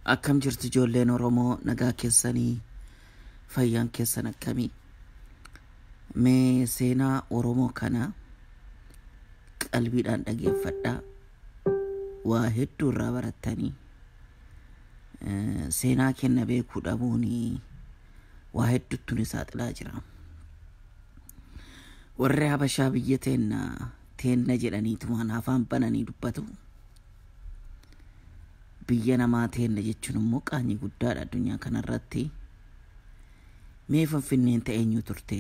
Akkam jirtu ijoolleen Oromoo nagaa keessanii fayyaan keessan akkamii? Mee seenaa Oromoo kana qalbiidhaan dhaggeeffadhaa. Waa hedduu irraa barattanii seenaa kenna beekuu dhabuun waa hedduutu ni saaxilaa jira. Warri Habashaa biyya teenna jedhaniitumaan afaan bananii dubbatu. Biyya namaa teenna jechuun immoo qaanii guddaadha addunyaa kanarratti. Mee Finfinneen ta'e eenyu turte?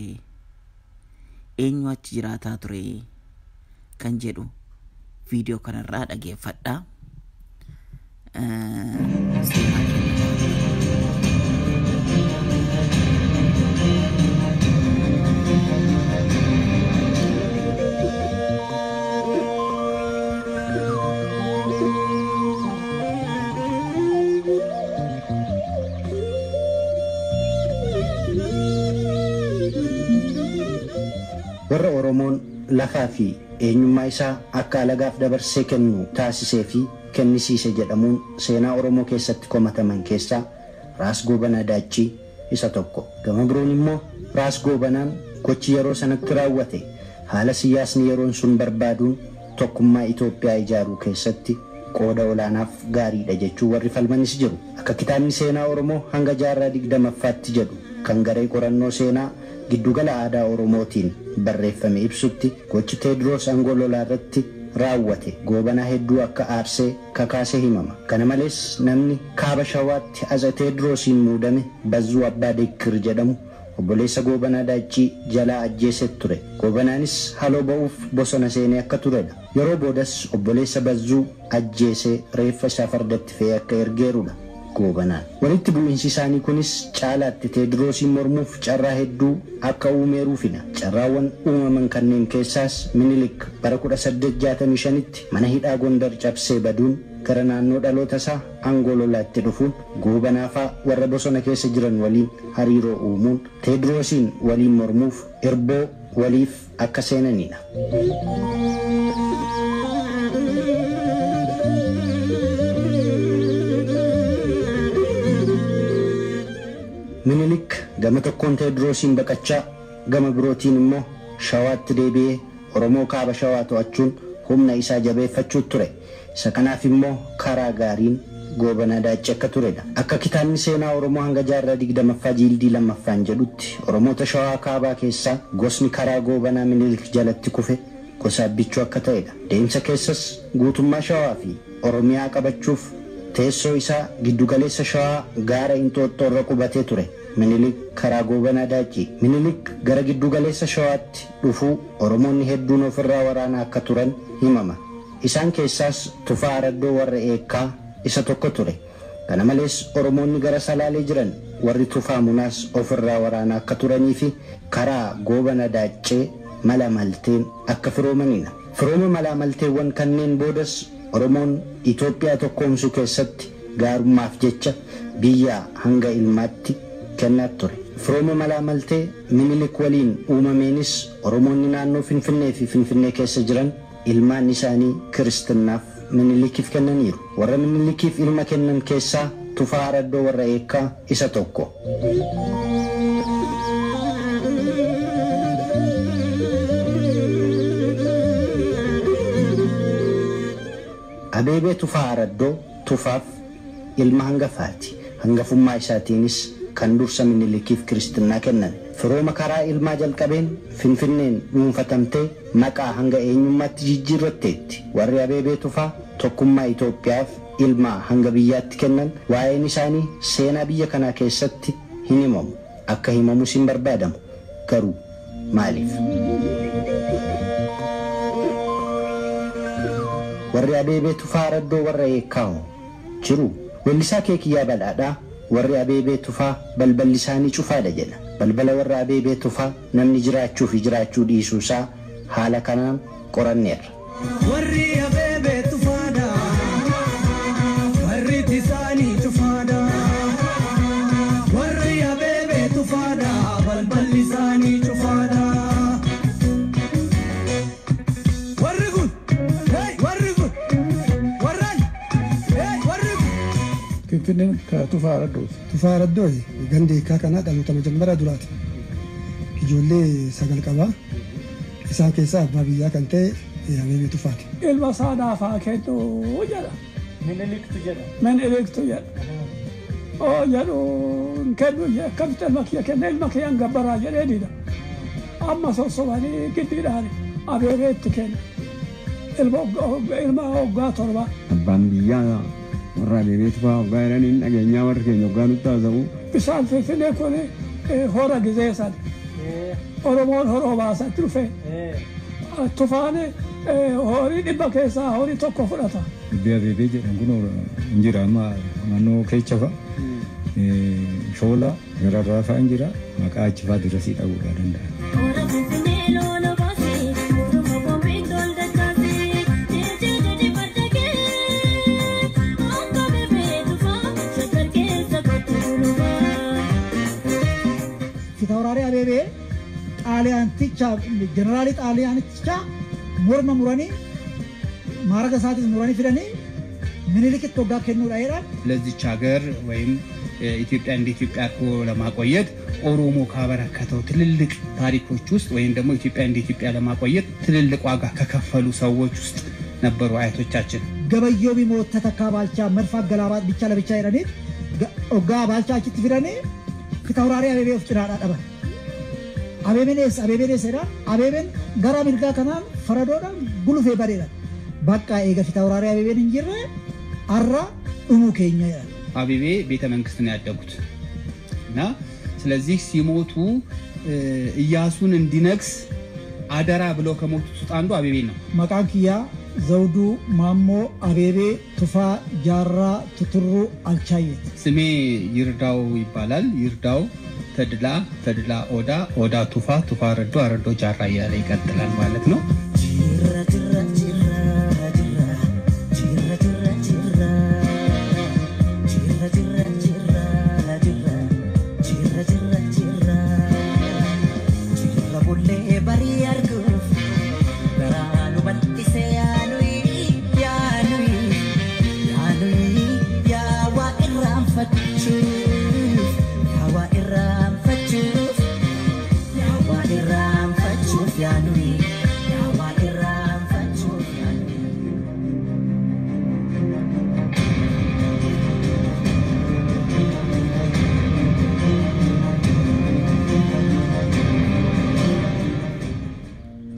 Eenyu achi jiraataa ture? Kan jedhu viidiyoo kanarraa dhaggeeffadhaa. Warra Oromoon lafaa fi eenyummaa isaa akka alagaaf dabarsee kennu taasisee fi kennisiise jedhamuun seenaa Oromoo keessatti komataman keessaa Raas Goobanaa Daachii isa tokko. Gama biroon immoo Raas Goobanaan gochi yeroo sanatti raawwate haala siyaasni yeroon sun barbaaduun tokkummaa Itoophiyaa ijaaruu keessatti qooda olaanaaf gaariidha jechuun warri falmanis jiru. Akka kitaabni seenaa Oromoo hanga jaarraa 20ffaatti jedhu kan garee qorannoo seenaa giddugala aadaa Oromootiin barreeffame ibsutti gochi Teediroos aangoo lolaa irratti raawwate Goobanaa hedduu akka aarsee kakaasee himama. Kana malees namni kaaba Shawaatti aza Teediroosiin muudame Bazzuu Abbaa Dekkir jedhamu obboleessa Goobanaa Daachii jalaa ajjeesee ture. Goobanaanis haloo ba'uuf bosona seenee akka turedha. Yeroo boodas obboleessa Bazzuu ajjeesee reeffa isaa fardatti fe'ee akka ergeerudha. Goobanaan walitti bu'iinsi isaanii kunis caalaatti Teediroosiin mormuuf carraa hedduu akka uumeeruufina. Carraawwan uumaman kanneen keessaas Minilik bara 1865tti mana hidhaa Gondar cabsee baduun gara naannoo dhaloota isaa aangoo lolaatti dhufuun Goobanaafaa warra bosona keessa jiran waliin hariiroo uumuun Teediroosiin waliin mormuuf erboo waliif akka seenanidha. Minilik gama tokkoon Teediroosiin baqachaa gama birootiin immoo Shawaatti deebi'ee Oromoo kaaba Shawaa to'achuun humna isaa jabeeffachuu ture. Isa kanaaf immoo karaa gaariin Goobanaa Daachii akka turedha. Akka kitaabni seenaa Oromoo hanga jaarraa 20ffaa jildii 2ffaan jedhutti Oromoota Shawaa kaabaa keessaa gosni karaa Goobanaa Minilik jalatti kufe gosa Abbichuu akka ta'edha. Deemsa keessas guutummaa Shawaa fi Oromiyaa qabachuuf teessoo isaa giddugaleessa Shawaa gaara Inxooxxoo irra qubatee ture. Minilik karaa Goobanaa Daachii. Minilik gara giddugaleessa Shawaatti dhufuu Oromoonni hedduun ofirraa waraanaa akka turan himama. Isaan keessaas Tufaa Araddoo warra Eekkaa isa tokko ture. Kana malees Oromoonni gara Salaalee jiran warri Tufaa Munaas ofirraa waraanaa akka turanii fi karaa Goobanaa Daachee mala malteen akka firoomanidha. Firooma mala malteewwan kanneen boodas Oromoon Itoophiyaa tokkoomsuu keessatti gaarummaaf jecha biyya hanga ilmaatti kennaa ture. Firooma mala maltee Minilik waliin uumameenis Oromoonni naannoo Finfinnee fi Finfinnee keessa jiran ilmaan isaanii Kiristaanaaf Minilikiif kennaniiru. Warra Minilikiif ilma kennan keessaa Tufaa Araddoo warra Eekkaa isa tokko. Abeebee Tufaa Araddoo Tufaaf ilma hangafaati. Hangafummaa isaatiinis kan dursa Minilikiif Kiristaanaa kennan. Firooma karaa ilmaa jalqabeen Finfinneen dhuunfatamtee maqaa hanga eenyummaatti jijjiirratteetti. Warri Abeebee Tufaa tokkummaa Itoophiyaaf ilmaa hanga biyyaatti kennan waa'een isaanii seenaa biyya kanaa keessatti hin himamu. Akka himamus hin barbaadamu. Garuu maaliif? Warri Abeebee Tufaa Araddoo warra Eekkaa jiru. Weellisaa Keekiyyaa Badhaadhaa warri Abeebee Tufaa balballi isaanii cufaadha jedha. Balbala warra Abeebee Tufaa namni jiraachuu fi jiraachuu dhiisuusaa haala kanaan qoranneerra. Warri Abeebee Tufaadha warri isaanii cufaadha. Warri Abeebee Tufaadha balballi isaanii cufaadha. Warri kun Finfinneen tufaa raddooti. Tufaa raddooti gandi eekkaa kana dhaloota majammara duraati. Ijoollee 9 qaba. Isaan keessaa abbaa biyyaa kan ta'e Abeebee Tufaati. Ilma saadaafaa kennuu jedha. Men elegtu jedha. Oo jedhu kennu akkamitti ilma kiyya kenna ilma kiyyaan gabbaraa jedhee dida. Amma sossobanii giddiidhaan Abeebeetti kenna. Ilma waggaa 7. Abbaan biyyaa warra Abeebee Tufaa waggaa jedhaniin dhageenyaa warri keenya waggaa nutti haasa'u. Bishaan Finfinnee kun hora gizee sana. Oromoon horoo baasatti dhufe. Tufaan horii 100 keessaa horii 1 fudhata. Abeebee jedhan kun injira amma naannoo keessa fa'a. Shoola gararraa fa'a injira maqaa achi fa'a dirasii dhabuudhaa danda'a. Fitaawuraarii Abeebee xaaliyaanticha jeneraalii xaaliyaanticha morma muranii maaraga isaatis muranii fidanii ምኒልክት ወጋ ከኑራ ይራል ለዚች ሀገር ወይም ኢትዮጵያ እንደ ኢትዮጵያ እኮ ለማቆየት ኦሮሞ ካበረከተው ትልልቅ ታሪኮች ውስጥ ወይም ደግሞ ኢትዮጵያ እንደ ኢትዮጵያ ለማቆየት ትልልቅ ዋጋ ከከፈሉ ሰዎች ውስጥ ነበሩ አያቶቻችን። ገበየው ቢሞት ተተካ ባልቻ መርፋ ገላባት ብቻ ለብቻ ይረኔ ወጋ ባልቻ አቺት ፊረኔ ፊታውራሪ አቤቤ ፍጭራዳ ደባ አቤቤኔስ ሄዳ አቤቤን ገራ ሚርጋ ከናን ፈረዶዳ ጉሉፌ በሬዳ በቃ ኤገ ፊታውራሪ አቤቤን እንጅረ አራ እሙከኛ ያ አቤቤ ቤተ መንግስት ነው ያደጉት እና ስለዚህ ሲሞቱ ኢያሱን እንዲነክስ አደራ ብሎ ከሞቱት ውስጥ አንዱ አቤቤ ነው። መቃንኪያ ዘውዱ ማሞ አቤቤ ቱፋ ጃራ ቱቱሩ አልቻየት ስሜ ይርዳው ይባላል። ይርዳው ተድላ ኦዳ ቱፋ ረዶ አረዶ ጃራ ያለ ይቀጥላል ማለት ነው።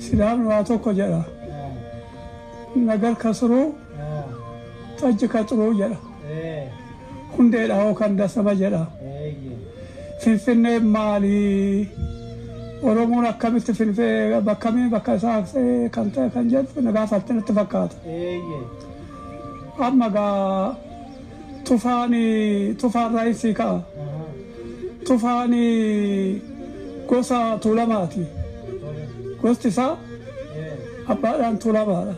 Sidaan waa tokko jedha. Nagar kasruu tajji kaxuruu jedha. Hundeedha kan dasama jedha. Finfinnee maalii Oromoon akkamitti Finfinnee bakka isaa kan ta'e kan jedhu na gaafatte natti fakkaata. Amma gaa tufaan raayisii ka'a. Tufaan gosa tuulamaati. Gosti isaa abbaadhaan tuulamaadha.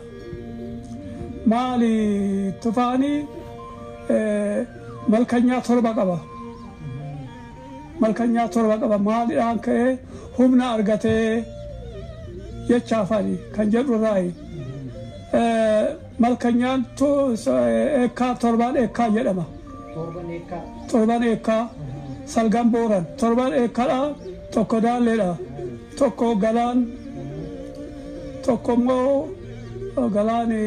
Maali tufaanii malkanyaa 7 qaba. Malkanyaa 7 qaba. Maaliidhaan ka'ee humna argatee jechaafani kan jedhu raayi. Malkanyaan eekkaa 7 eekkaa jedhama. 7 eekkaa salgan booran 7 eekkaadha tokko daalleedha tokko galaan tokkommoo galaani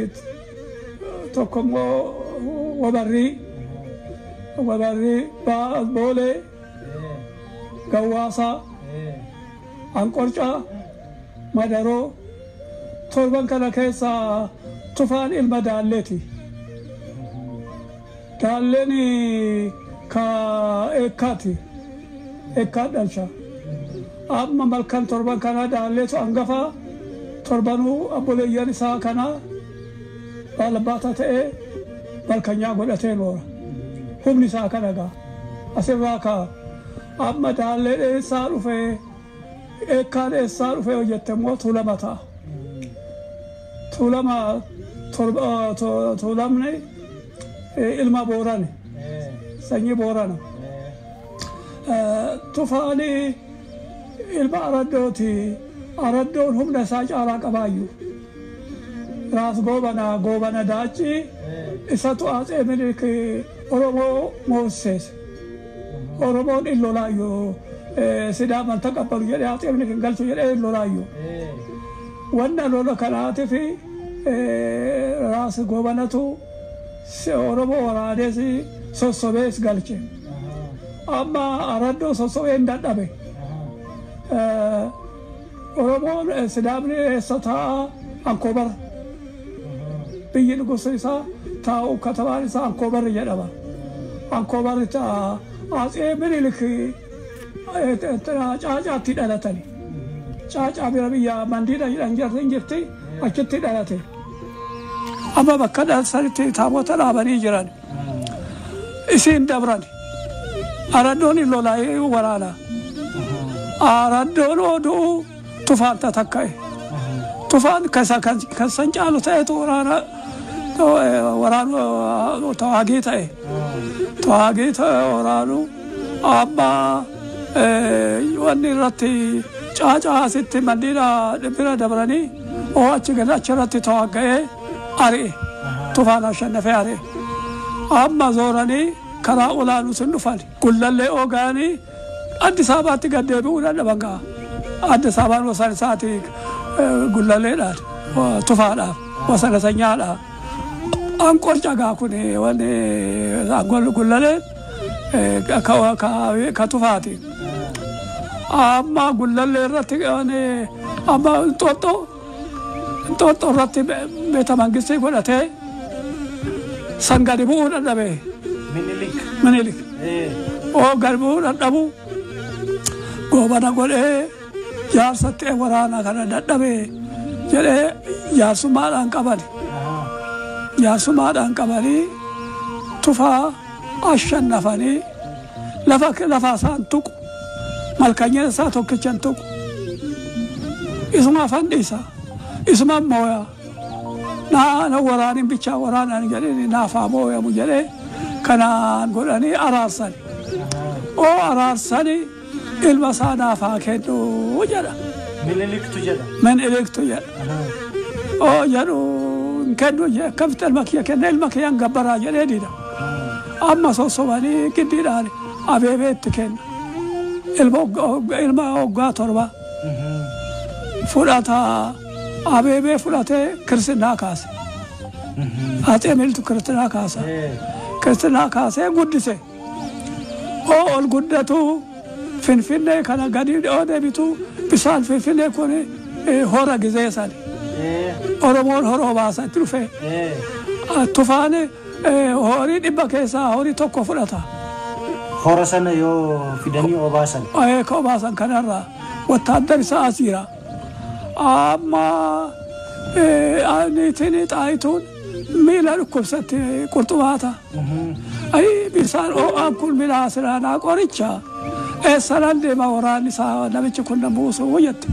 tokkommoo wabarrii boolee gawwaasa anqorcaa madaroo 7 kana keessaa tufaan ilma daalleeti. Daalleen ka eekkaati eekkaa dhalcha. Amma malkan 7 kana daalleetu angafaa 7 abboleeyyan isaa kana baalabbaata ta'ee malkanyaa godhatee noora. Humni isaa kana gaa asirraa kaa amma daallee eessaa dhufee eekkaan eessaa dhufee hojjette immoo tuulama ta'a. Tuulamni ilma boorani sanyii boorana. Tufaani ilma araddooti. Araddoon humna isaa caalaa qabaayyuu. Raas goobana daachi isatu aasee Minilik Oromoo moosseese. Oromoon illolaayyoo Sidaaman taqabbalu jedhee aasee Minilik galchu jedhee illolaayyoo. Wanna lola kanaatiif raas gobanatu Oromoo waraanees sossobees galche. Amma araddoo sossobeen dadhabe. Oromoon Sidaamni eessa taa'a Ankoobar. Biyyi nugusa isaa taa'u katabaan isaa Ankoobar jedhama. Ankoobar ta'a aasee Minilik caacaatti dhalatani. Caacaa bira biyya mandiidha jedhan jirti achitti dhalate. Amma bakka dhalsanitti taabota dhaabanii jiran. Isiin dabran. Araddoon illolaa'ee waraana. Araddoon oduu tufaan takka'e. Tufaan kan san caalu ta'etu waraana tawaagii ta'e. Tawaagii ta'e waraanu amma wanni irratti caacaa asitti mandiidha bira dabranii achi gad achirratti tawaaga'ee ari'e. Tufaan ashannafee ari'e. Amma zooranii karaa olaanuu sun dhufan. Gullallee ogaanii Addis Ababaatti gad deebi'uu dadhaban ga'a. Addis Ababaan wasana isaati gullalleedhaan tufaadhaaf wasana sanyaadhaaf. Anqorca gaa kun wanni gullalleen ka tufaati. Amma gullallee irratti amma Inxooxxoo irratti beeta mangistii godhatee san gadi bu'uu dadhabe. Minilik. Gadi bu'uu dadhabu goobana godhee jaarsatti waraana kana dadhabe jedhee jaarsummaadhaan qabani. Jaarsummaadhaan qabanii tufaa ashannafanii lafa isaan tuqu malkanyeen isaa tokkichan tuqu. Isuma fandhiisa. Isuma mooya. Na waraanin bichaa waraanaan jedhanii naafaa mooyamu jedhee kanaan godhanii araarsan. Araarsanii ilma isaa naafaa kennu jedha. Miniliktu jedha. Miniliktu jedha. Jedhu kennu akkamitti ilma kiyya kenna ilma kiyyaan gabbaraa jedhee dida. Amma sossobanii giddiidhaan abeebeetti kenna. Ilma waggaa 7 fudhata abeebee fudhatee kirsinnaa kaase. Atsee Minilikitu kirsinnaa kaasa. Kirsinnaa kaasee guddise. Ol guddatu Finfinnee kana gadi deebitu bisaan Finfinnee kun hora gizeessan. Oromoon hora obaasatti dhufe. Tufaan horii 100 keessaa horii tokko fudhata. Hora sana yoo fidanii obaasan. Ka obaasan kanarraa wattaaddar isaa asiira. Amma niitiin xaayituun miila dhukkubsatti qurxumaata. Bisaan oo'aan kun miila asiraanaa qoricha. Eessanan deema waraanni isaa namichi kun na buusu jette.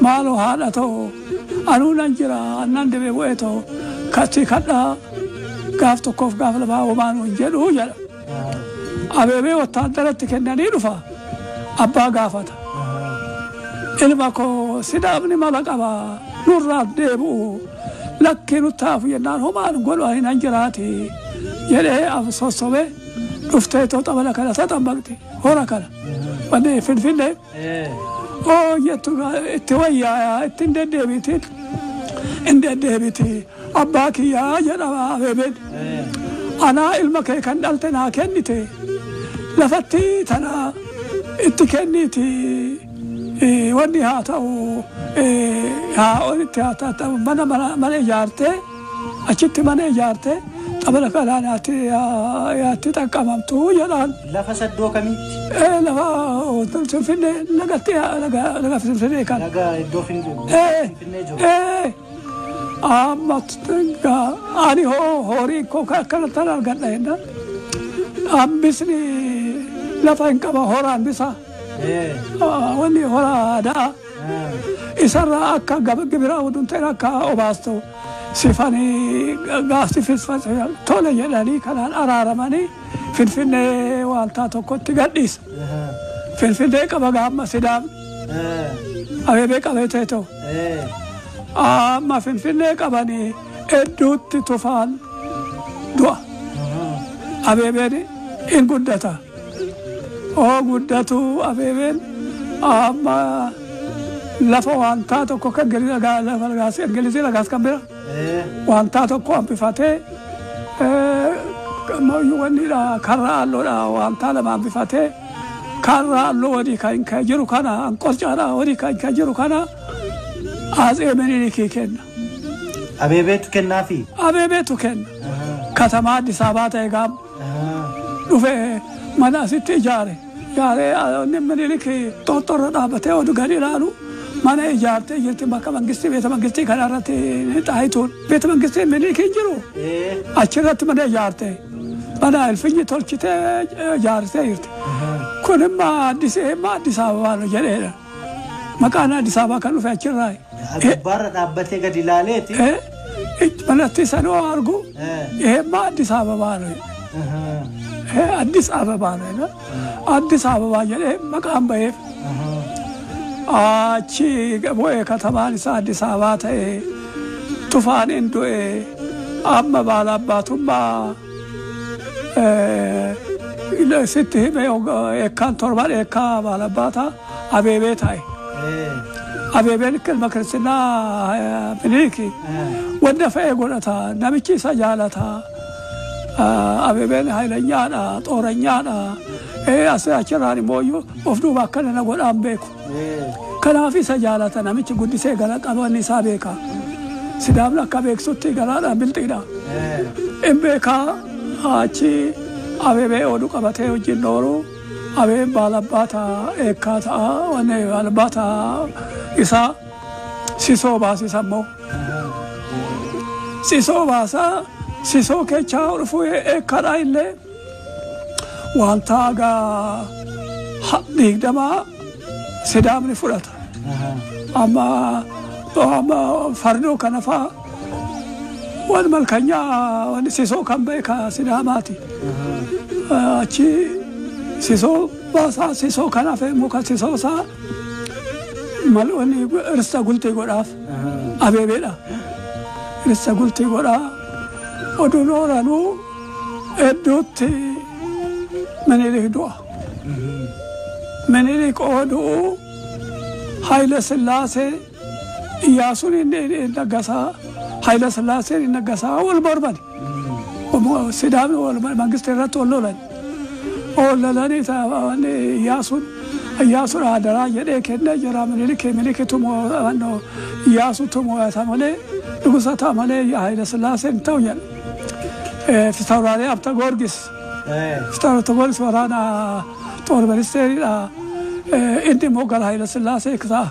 Maaloo haadha ta'u anuu nan jira annan deemee bu'ee ta'u katti kadhaa gaaf tokkoof gaaf lamaa homaanuu hin jedhu jedha. Abeebee wattaaddaratti kennanii dhufa abbaa gaafata. Ilma koo Sidaamni mala qaba nurraaf deebi'u lakkii nuttaafu jennaan homaan godhu ani nan jiraati jedhee sossobee dhuftee too xabala kana taxammaqti hora kana wanni Finfinnee jettu itti wayyaa itti hin deddeebiti abbaa kiyyaa jedhama abeebeen anaa ilma kee kan dhalte naa kennite lafatti tana itti kenniti wanni haa ta'u olitti haa ta'u mana ijaarte achitti mana ijaarte xabala kanaan yaatti xaqqabamtu jedhaan. Lafa saddoo kamitti? Lafa Finfinnee laga Finfinnee kan. Laga iddoo Finfinnee jiru. Amma ani horii koo akkanatti argadha jennaan. Hambisni lafa hin qaba horaan bisa. Wanni horaadhaa. Isarraa akka gibiraa oduun ta'e akka obaastu. Sifanii gaafsi tole jedhanii kanaan araaramanii Finfinnee waaltaa tokkotti gadhiisa. Finfinnee qaba gaamma Sidaam. Abeebee qabee ta'e ta'u. Amma Finfinnee qabanii hedduutti tufaan du'a. Abeebeen in guddata. Oo guddatu abeebeen amma lafa wantaa tokko kan Ingilizii lagaas kan bira wantaa tokko hambifatee wanniidha karra alloodha wantaa lama hambifatee karra alloo wadii kan jiru kana qorcaadha wadii kan jiru kana Atsee Minilikii kenna. Abeebeetu kennaafi? Abeebeetu kenna. Katamaa Addis Ababaa ta'e gaam dhufee mana asitti ijaare Minilikii xooxxorra dhaabbatee oduu gadi ilaalu mana ijaartee jirti bakka mangistii beeta mangistii kana irratti Xaayituun beeta mangistii Minilikii hin jiru achirratti mana ijaartee mana ilfinyi tolchitee ijaartee jirti. Kun imma Addis Ababaa jedheedha. Maqaan Addis Ababaa kan dhufe achirraa. Gubbaarra dhaabbatee gadi ilaaleeti. Manatti sanoo argu imma Addis Ababaa Addis Ababaa Addis Ababaa jedhee maqaan baheef. Achi bu'ee katamaan isaa Addis Ababaa ta'ee tufaan hin du'e amma baala abbaatummaa sitti hime eekkaan torban eekkaa baala abbaataa Abeebee ta'e. Abeebeen ilma Kiristinnaa Minilikii wanta fe'ee godhata namichi isa jaalata. Abeebeen haylanyaadha xooranyaadha. Achirraan immoo of duuba akkana na godhaan beeku. Kanaaf isa jaalata namichi guddisee gara qabanni isaa beeka. Sidaamni akka beeksutti garaadhaan bilxiidha. In beekaa achi Abeebee oduu qabatee wajjin ooru Abeebeen baala abbaataa eekkaa ta'a wanne baala abbaataa isaa sisoo baasisa immoo. Sisoo baasaa sisoo keechaa dhufuu eekkaadhaa illee wanta gaa digdamaa sidaamni fudhata. Amma fardoo kana faa wan malkanyaa wan sisoo kan beeka sidaamaati. Achi sisoo baasaa sisoo kanaaf muka sisoo isaa wanni irsa gultii godhaaf Abeebeedha. Irsa gultii godhaa oduun oolanuu hedduutti Minilik du'a. Minilik oduu Haile Sillaasee Iyyaasuun inni naggasaa Haile Sillaaseen inni naggasaa wal barbani. Sidaamni wal mangistii irratti wal lolan. Lolanii Iyyaasuun adaraa jedhee kennee jira Minilikii Iyyaasuutu mo'ata malee dhugusa ta'a malee Haile Sillaaseen ta'u jedha. Fitauraalee Abta Goorgis. Fitauraalee waraana xoor ministeeriidha. Inni immoo gara Haile Sillaasee ta'a.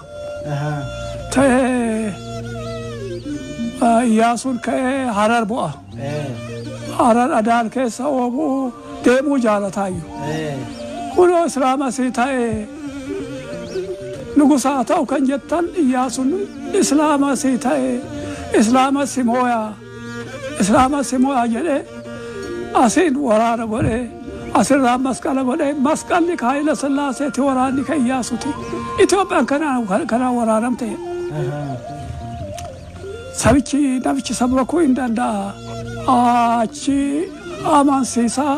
Ta'ee Iyyaasuun ka'ee Harar bu'a. Harar Adaan keessa oobuu deemuu jaalataayyuu. Kunoo Islaamasii ta'ee nugusaa ta'u kan jettan Iyyaasuun Islaamasii ta'ee Islaamasi mooyaa jedhee asiin waraana godhee asirraan masqala godhee masqalli ka Haile Sillaaseeti waraanni ka Iyyaasuuti. Itoophiyaan kanaan waraanamte. Sabichi namichi sabakuu hin danda'a. Achi amansiisaa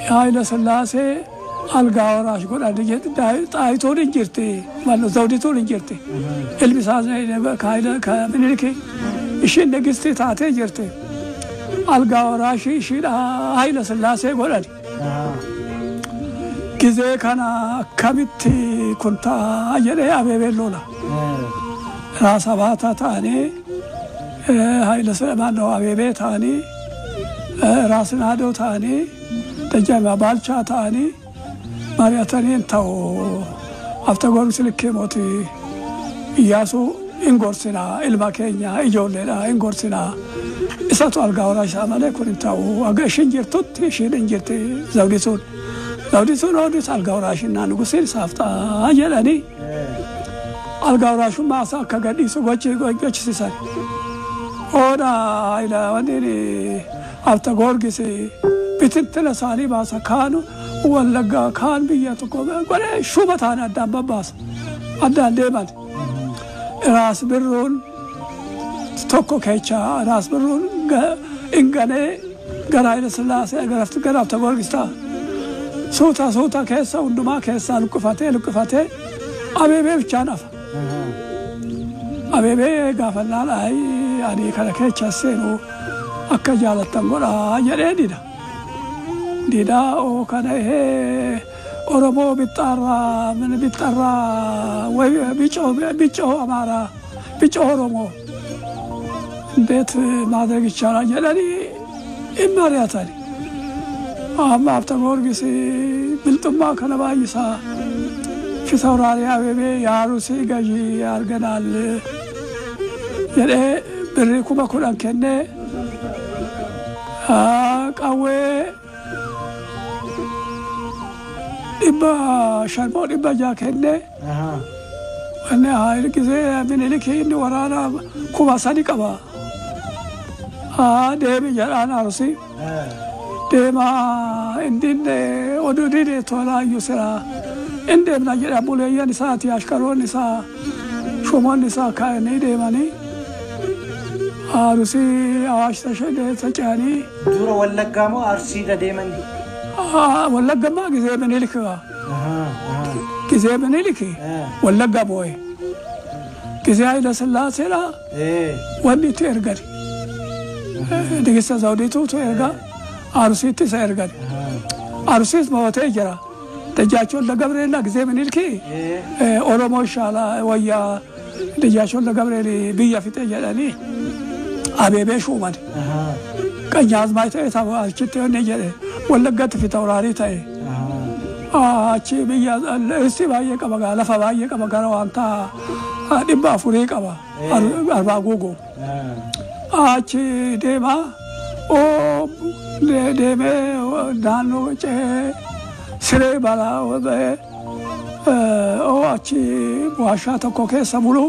Haile Sillaasee algaa waraash godhanii Xaayituun hin jirti. Zawdituun hin jirti. Ilmi isaa Minilikii ishiin negistii taatee jirti. Algaa waraashii ishiidha Haile Sillaasee godhani. Gizee kana akkamitti kun ta'a jedhee Abeebeen lola. Raasa baataa ta'anii Haile Sillaasee Abeebee ta'anii Raasinaadoo ta'anii Dajjaamaa Baalchaa ta'anii mari'atanii ta'u Abta Goorgis likkee mootii Iyyaasuu hin gorsinaa ilma keenya ijoolleedha hin gorsinaa. Isatu algaa waraashaa malee kun hin ta'u aga ishiin jirtutti ishiin hin jirti Zawdituun. Zawdituun oodus algaa waraashinnaa nugusiin isaaf ta'a jedhanii algaa waraashummaa isaa akka gadhiisu gochisiisan. Oona wanni Abta Goorgis bitintila isaanii baasa kaanu wallaggaa kaan biyya tokko godhee shuba ta'an addaan babbaasa addaan deeman. Raas birruun tokko keechaa raas birruun ingane gara ila sillaase garafta gorgista suuta keessa hundumaa keessa luqqifate abeebee bichaan hafa abeebee gaafannaan ani kana keessa seenu akka jaalattan godhaa jedhee dida oo kana oromoo bixxarraa ወይ ቢጫው አማራ ቢጫው ኦሮሞ እንዴት ማድረግ ይቻላል ጀለኒ ኢማሪያታሊ አማፍተ ጊዮርጊስ ብልጥማ ከነባይሳ ፊታውራሪ አቤቤ ያሩሲ ገዢ ያርገናል የለ ብሪ ኩማ ኩላን ከነ ቃዌ إبا شربون إبا جاكنة أنا هاي كذا من اللي كين ورانا كوما ساني كبا دم جرانا رسي دم إندين ودودي تولا يسرا إندين نجرا بوليا نساء تياشكرون نساء شومان نساء كأني دماني رسي آواز تشهد تجاني دورا ولا كامو أرسي لديمن ولا جماعة كذا بنيلك كذا بنيلك ولا جابوي كذا إلى سلاسة لا ودي تيرجع دقيسة زوديتو تيرجع أرسيت تيرجع أرسيت ما تيجرا تجاچون لجبريل لا كذا بنيلك أورمو شالا ويا تجاچون لجبريل بيا في تيجراني أبي بيشومان كنياز ما يتأثر أشتى نيجري ولا قط في توراري تاي أشي بيا الاستباية كبقى لفباية كبقى روانتا دبا فريق أبا أربع جوجو أشي دما أو دما دانو شيء سري بالا وده أو أشي واشات كوكي سمولو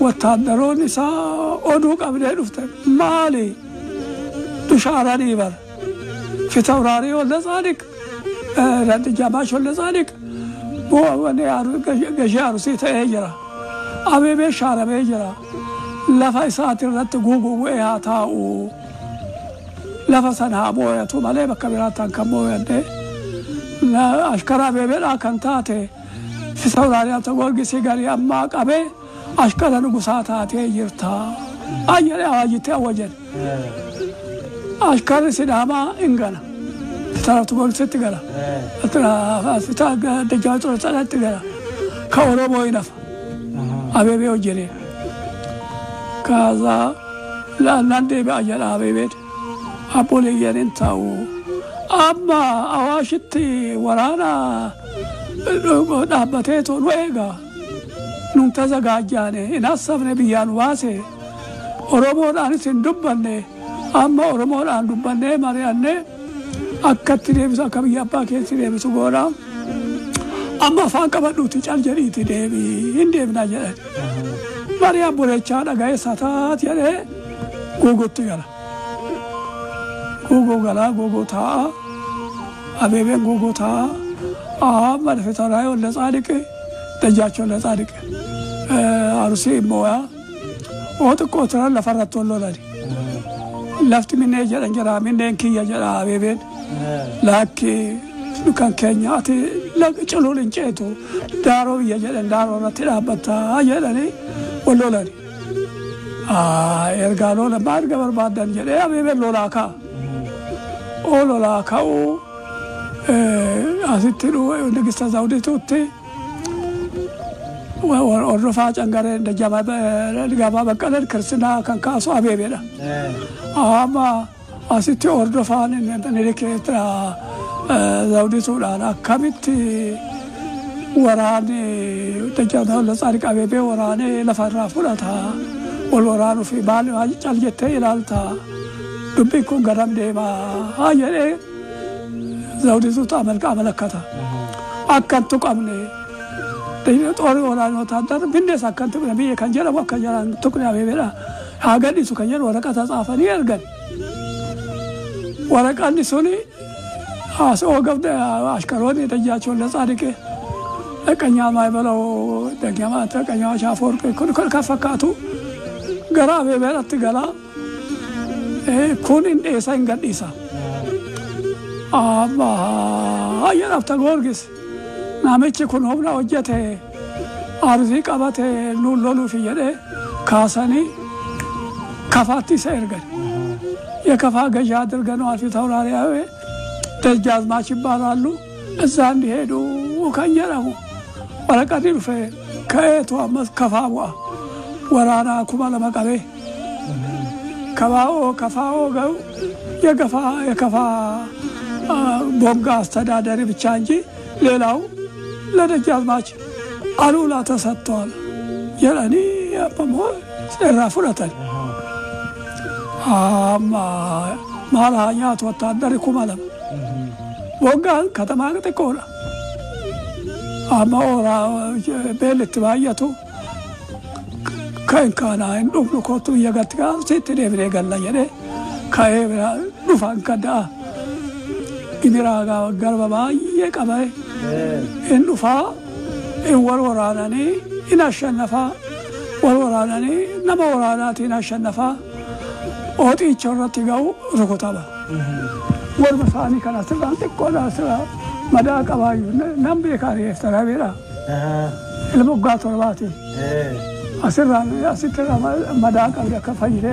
وتادرون نساء أدوك أبدا رفته مالي تشارني بر في توراري ولا صادق رد جاباش ولا صادق هو وني جشار سيت أجرا أبي بشار بيجرا لفايسات الرت جوجو ويا تاو لفسنا أبويا تو مالي بكبرات كمويا ده لا أشكر أبي بلا كنتاته في توراري أتقول جسيجاري أما أبي أشكر نقصاتها يرتا أجل أواجت أوجل أشكر سينما إنجنا ترى تقول ستجلا ترى تجاوز رسالة تجلا كأوروبو ينف أبي بيوجري كذا لا نندي بأجل أبي بيت أبولي ينتاو أما أواشتي ورانا دابتيتو ويجا نمتازا جاني ناسفني بيان واسي أوروبو دانسين دبني أما أوروبو دان دبني مرياني أكتر يبسا كبي أبا كتير يبسو غورا أما فانكا بدوتي جالجريتي ديبي هندي بنا جلد مريان بوليچانا غاية ساتات يلي غوغو تيغلا غوغو تا أبيبين غوغو تا أما الفتراء ولا صادق تجاچو ولا صادق أرسي مويا وتكوتر لفرت والله لفت من نجار انجرا من نكي يجرا بيبين لكن كان كينياتي لا تشلو لنجيتو دارو يجرا دارو رتلابتا يجراني والله يرغالو لبار غبر بادن جرا بيبين لولاكا او لولاكا او اسيتلو نغستا زاوديتوتي والرفاع جنگره دجابا بقلل كرسنا كان كاسو أبيبنا أما أسيتي أردفان نريكترا زودي سولانا كميتي وراني دجابا لصارك أبيبي وراني لفرا فلتها والورانو في بالي هاي جلجتة إلالتا دبيكو غرام ديما هاي زودي سوت عملكتا أكنتو قمني طوري ولا نوتادر بندس أكنت نبي كنجرا وكنجرا تكني أبي بلا هاجدي سكنجر ورقة تصافني أرجع ورقة نسوني أوقف أشكروني تجاچون لصارك كنيا ما يبلو كنيا ما شافور كل كفكاتو غرا أبي بلا تغلا kun in dheessa hin gadhiisa. Amma jedhaaf tagoorgis namichi kun humna hojjete arzii qabate nuun loluuf jedhee kaasanii kafaatti isa ergan. የከፋ ገዢ አድርገው ነው አልፊ ተውራሪያው ደጃዝማች ይባላሉ። እዛ እንዲሄዱ ከየረሙ ወረቀት ይልፈ ከየቱ አመስ ከፋዋ ወራና ኩማ ለመቀቤ ከፋኦ ገው የከፋ ቦንጋ አስተዳዳሪ ብቻ እንጂ ሌላው ለደጃዝማች አሉላ ተሰጥቷል። የለኒ አባሞ ሰራፉለታል ማላኛት ወታደር ኩማለም ቦንጋን ከተማ ከተቆላ አማራ ቤልት ባየቱ ከንካና እንዱም ኮቱ የገትጋ ሲትደብሬ ገላየደ ካይብራ ዱፋን ከዳ ኢሚራጋ ገርባባ የቀበይ እንዱፋ ወርወራናኒ ኢናሸነፋ ወርወራናኒ ነመወራናት ኢናሸነፋ ኦቲ ቾረት ይጋው ሩኮታባ ወርበሳኒ ከናስራን ተቆዳ ስራ መዳ ቀባዩ ነምቤ ካሪ ተራቤራ ለሞጋ ተርባቲ አስራን አስተራ መዳ ቀብለ ከፈይሬ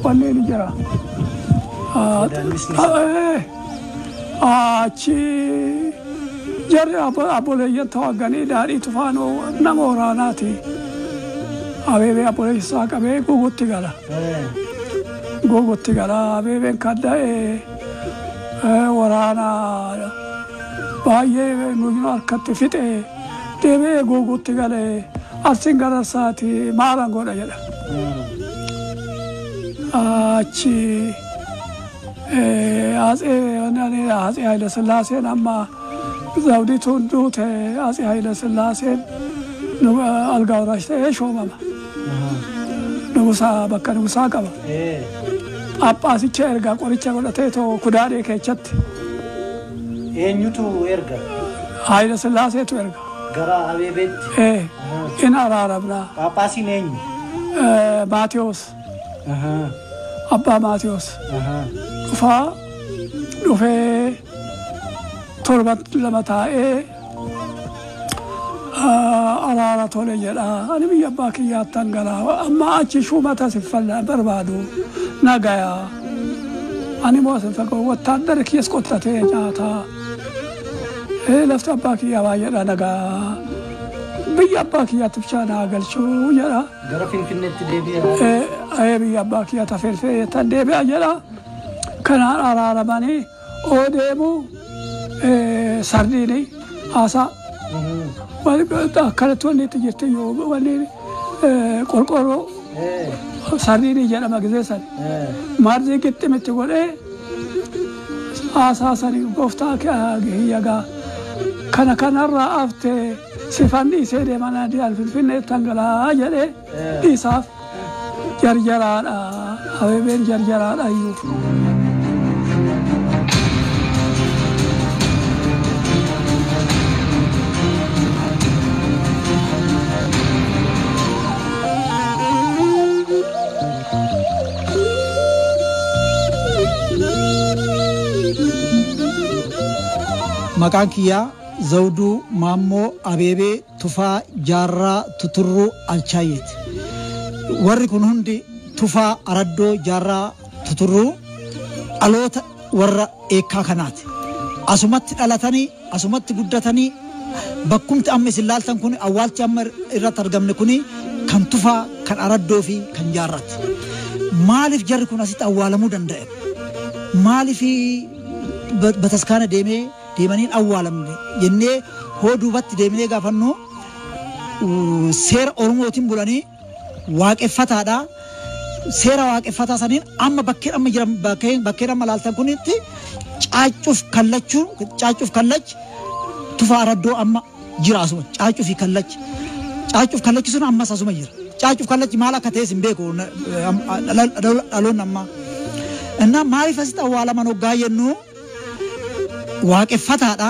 ወኔ ልጅራ አቺ ጀሪ አቦለ የተዋገኔ ዳሪ ቱፋኖ ነሞራናቲ አቤቤ አቦለ ይሳቀቤ ጉጉት ይጋላ ጎጎት ጋራ አቤቤን ካዳኤ ወራና ባየ ኑጅኖ አርከት ፊጤ ደቤ ጎጎት ጋለ አርሲን ጋራሳቲ ማራን ጎዳ ያለ አቺ አጼ ወናኔ አጼ ኃይለ ሥላሴን አማ ዘውዲቱ ዱቴ አጼ ኃይለ ሥላሴን አልጋውራሽ ተሾመማ ንጉሳ በቃ ንጉሳ ቀባ አጳሲቻ ኤርጋ ቆሪቻ ወለቴቶ ኩዳዴ ከቸት ኤኙቱ ኤርጋ ኃይለ ሥላሴቱ ኤርጋ ገራ አቤቤት ኢናራራብና ጳጳሲ ነኝ ማቴዎስ አባ ማቴዎስ ዱፌ ቶርባት ለመታኤ አራራ ቶለ ጀዳ አኒ ቢያባክ ያታንገላ አማ አቺ ሹመታ ሲፈላ በርባዱ ናጋያ አኒ ሞሰ ፈቆ ወታደር ኪስ ቆጣቴ ጃታ ለፍታ ባክ ያባየዳ ነጋ ቢያባክ ያትብቻና አገልቹ ጀራ ገረፊን ፍነት ዴቢያ ቢያባክ ያታፈልፈ ተንዴቢያ ጀራ ከና አራራ ባኔ ኦዴሙ ሳርዲኒ አሳ ከለቶን ለጥየተዮ ወኔ ቆርቆሮ ሳርዲኒ ጀራ ማግዘሰን ማርዜ ግጥምት ወደ አሳሰሪ ጎፍታ ከያጋ ከነከነራ አፍቴ ሲፋንዲ ሰደ ማናዲ አልፍልፍነ ተንገላ ጀለ ኢሳፍ ጀርጀራዳ አቤቤን ጀርጀራዳ አዩ መቃንኪያ ዘውዱ ማሞ አቤቤ ቱፋ ጃራ ቱቱሩ አልቻየት ወሪ ኩን ሁንዲ ቱፋ አረዶ ጃራ ቱቱሩ አሎተ ወራ ኤካ ከናት አሱመት ዳላታኒ አሱመት ጉዳታኒ በኩምት አመስ ላልተን ኩን አዋልቲ አመር ኢራት አርገምነ ኩኒ ከን ቱፋ ከን አረዶ ፊ ከን ጃራት ማሊፍ ጀር ኩን አሲት አዋለሙ ደንደ ማሊፊ በተስካነ deemaniin awwaalamne jennee hoduubatti deemnee gaafannu seera oromootiin bulanii waaqeffataadha seera waaqeffataa saniin amma bakkeen amma jiran bakkeen amma laaltan kunitti caacuuf kallach tufa araddoo amma jira asuma caacuuf kallachi sun ammas asuma jira caacuuf kallachi maal akka ta'es hin beeku dhaloon amma እና maaliif asitti awwaalaman hoggaa jennu waaqeffataadha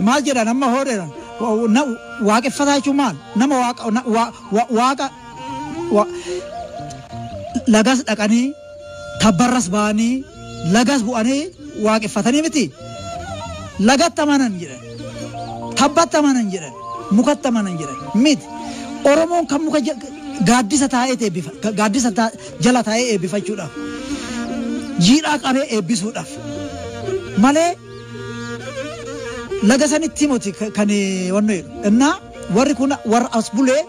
maal jedha nama hoodheedhan waaqeffataa jechuun maal nama waaqa lagas dhaqanii tabbarras ba'anii lagas bu'anii waaqeffatanii miti lagatti amanan jedhan tabbatti amanan jedhan mukatti amanan jedhan miti Oromoon kan muka gaaddisa jala taa'ee eebbifachuudhaaf jiidhaa qabee eebbisuudhaaf malee laga sanitti moti kan wanno jedhu warri kun warra as bulee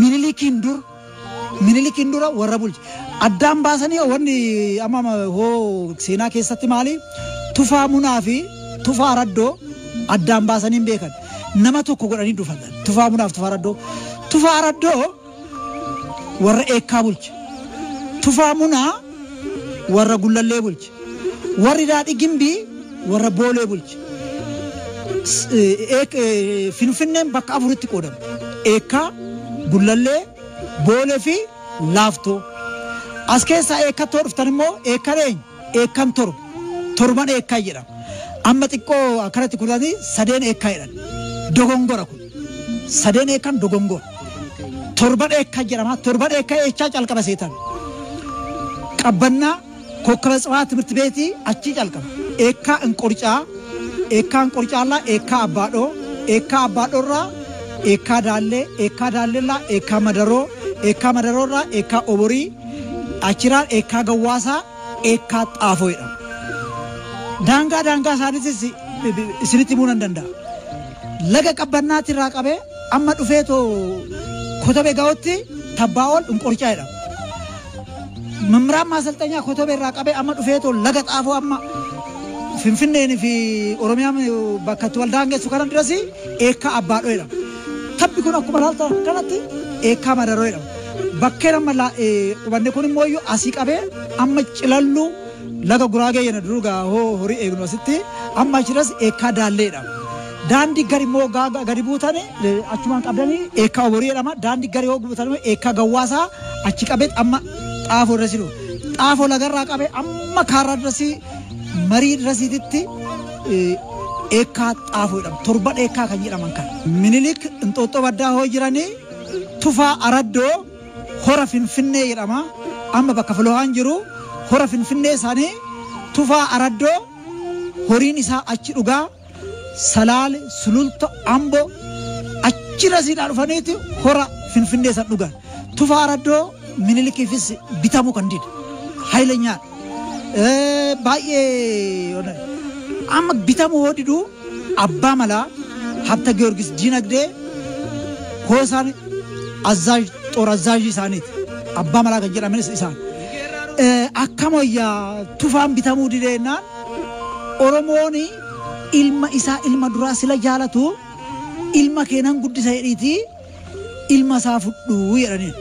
minilikiin dura warra bulche addaan baasanii wanni amma seenaa keessatti maali tufaa munaa fi tufaa raddoo addaan baasanii hin beekan nama tokko godhanii dhufatan tufaa munaa fi tufaa raddoo warra eekkaa bulche tufaa munaa warra gullallee bulche warri daadhii gimbii warra boolee bulche Finfinneen bakka afuritti qoodamte eekkaa gullallee boolee fi laaftoo as keessaa eekkattoo dhuftan immoo eekkan torban eekkaa jedhama amma xiqqoo akkanatti kudhanii sadeen eekkaa jedhan dogongora kun sadeen eekkan dogongora torban eekkaa jedhama torban eekkaa eechaa calqaba seetan qabbannaa kokkaba tsawaa timirti beetii achii calqaba eekkaa inqorcaa eekkaa abbaadhoorraa eekkaa daalleellaa eekkaa madaroo eekkaa oborii achiraan eekkaa gawwaasaa eekkaa xaafoo jedhama daangaa isaaniitis isinitti himuu nan danda'a laga qabbannaatti irraa qabee amma dhufeetoo kotobe gaa'otti tabbaa'ol inqorcaa jedhama mimraan maasalxanyaa kotobe irraa qabee amma dhufeetoo laga xaafoo amma Finfinneen fi Oromiyaan bakka itti waldaangeessu kanan dirasi eekkaa abbaadhoo jedhama tabbi kun akkuma ilaaltan kanatti eekkaa madaroo jedhama bakkeen amma qubanne kun immoo asii qabee amma cilalluu laga guraagee yana durugaa horii eegnu asitti amma achiras eekkaa daallee jedhama daandii gari immoo gadi buutani achumaan qabdanii eekkaa oborii jedhama daandii gari hoo buutani eekkaa gawwaasaa achi qabee amma xaafoo irra sidu xaafoo lagarraa qabee amma kaarraa dirasi marii dirasiititti eekkaa xaafoo jedhama torban eekkaa kan jedhaman kan minilik inxooxxoo baddaa hoo jiranii tufaa araddoo hora Finfinnee jedhama amma bakka filohaan jiru hora Finfinnee isaanii tufaa araddoo horiin isaa achi dhugaa salaale sululta ambo achi rasiidhaa dhufaniiti hora Finfinnee san dhugan tufaa araddoo minilikiifis bitamuu kan dida hayleenyaan baay'ee amma bitamuu hoo diduu abbaa malaa habta Giyoorgis diinagdee hoo isaan xoor azaazii isaaniiti abbaa malaa kan jedhamanis isaan akkamoyyaa tufaan bitamuu dideennaan Oromoon ilma isaa ilma duraa sila jaalatu ilma keenan guddisa jedhiitii ilma isaa fudhuu jedhanii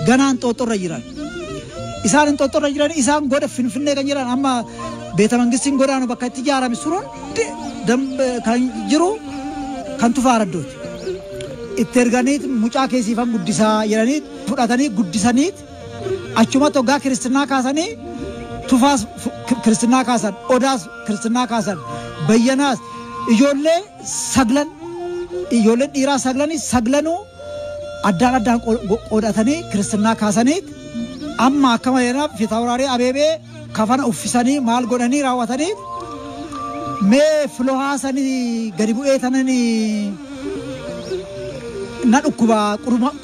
ganaan xooxorra jiran isaan xooxorra jiran isaan goda Finfinnee kan jiran amma beeta mangistiin godaanu bakka itti ijaarame suruun kan jiru kan tufaa araddooti itti erganiit mucaa keessiifan guddisaa jedhanii fudhatanii guddisaniit achumatti hoggaa kiristinaa kaasanii tufaas kiristinaa kaasan odaas kiristinaa kaasan bayyanaas ijoollee dhiiraa saglanuu addaan qoodhatanii kiristinaa kaasaniit amma akkama jedhanaaf fitaawuraarii abeebee kafana uffisanii maal godhanii raawwatanii mee filohaasanii gadi bu'ee tananii na dhukkubaa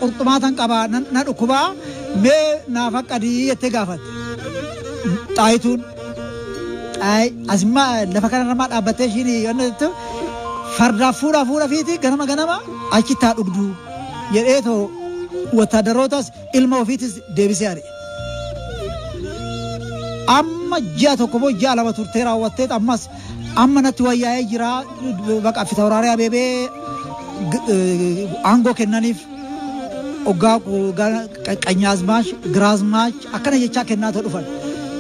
qurxumaatan qabaa na dhukkubaa mee naaf akkadii jettee gaafatte xaayituun asimmaa lafa kanarramaa dhaabbattee ishiin yonnatu fardaaf fuudha fiiti ganama achitti haa dhugduu jedheetoo wattaadarotas ilma ofiitis deebisee ari'e amma ji'a tokko moo ji'a lama turtee raawwatteet ammas amma natti wayyaa'ee jira baqa fitaawuraarii abeebee aangoo kennaniif hoggaa qanyaazmaash giraazmaash akkana jechaa kennaa dhufan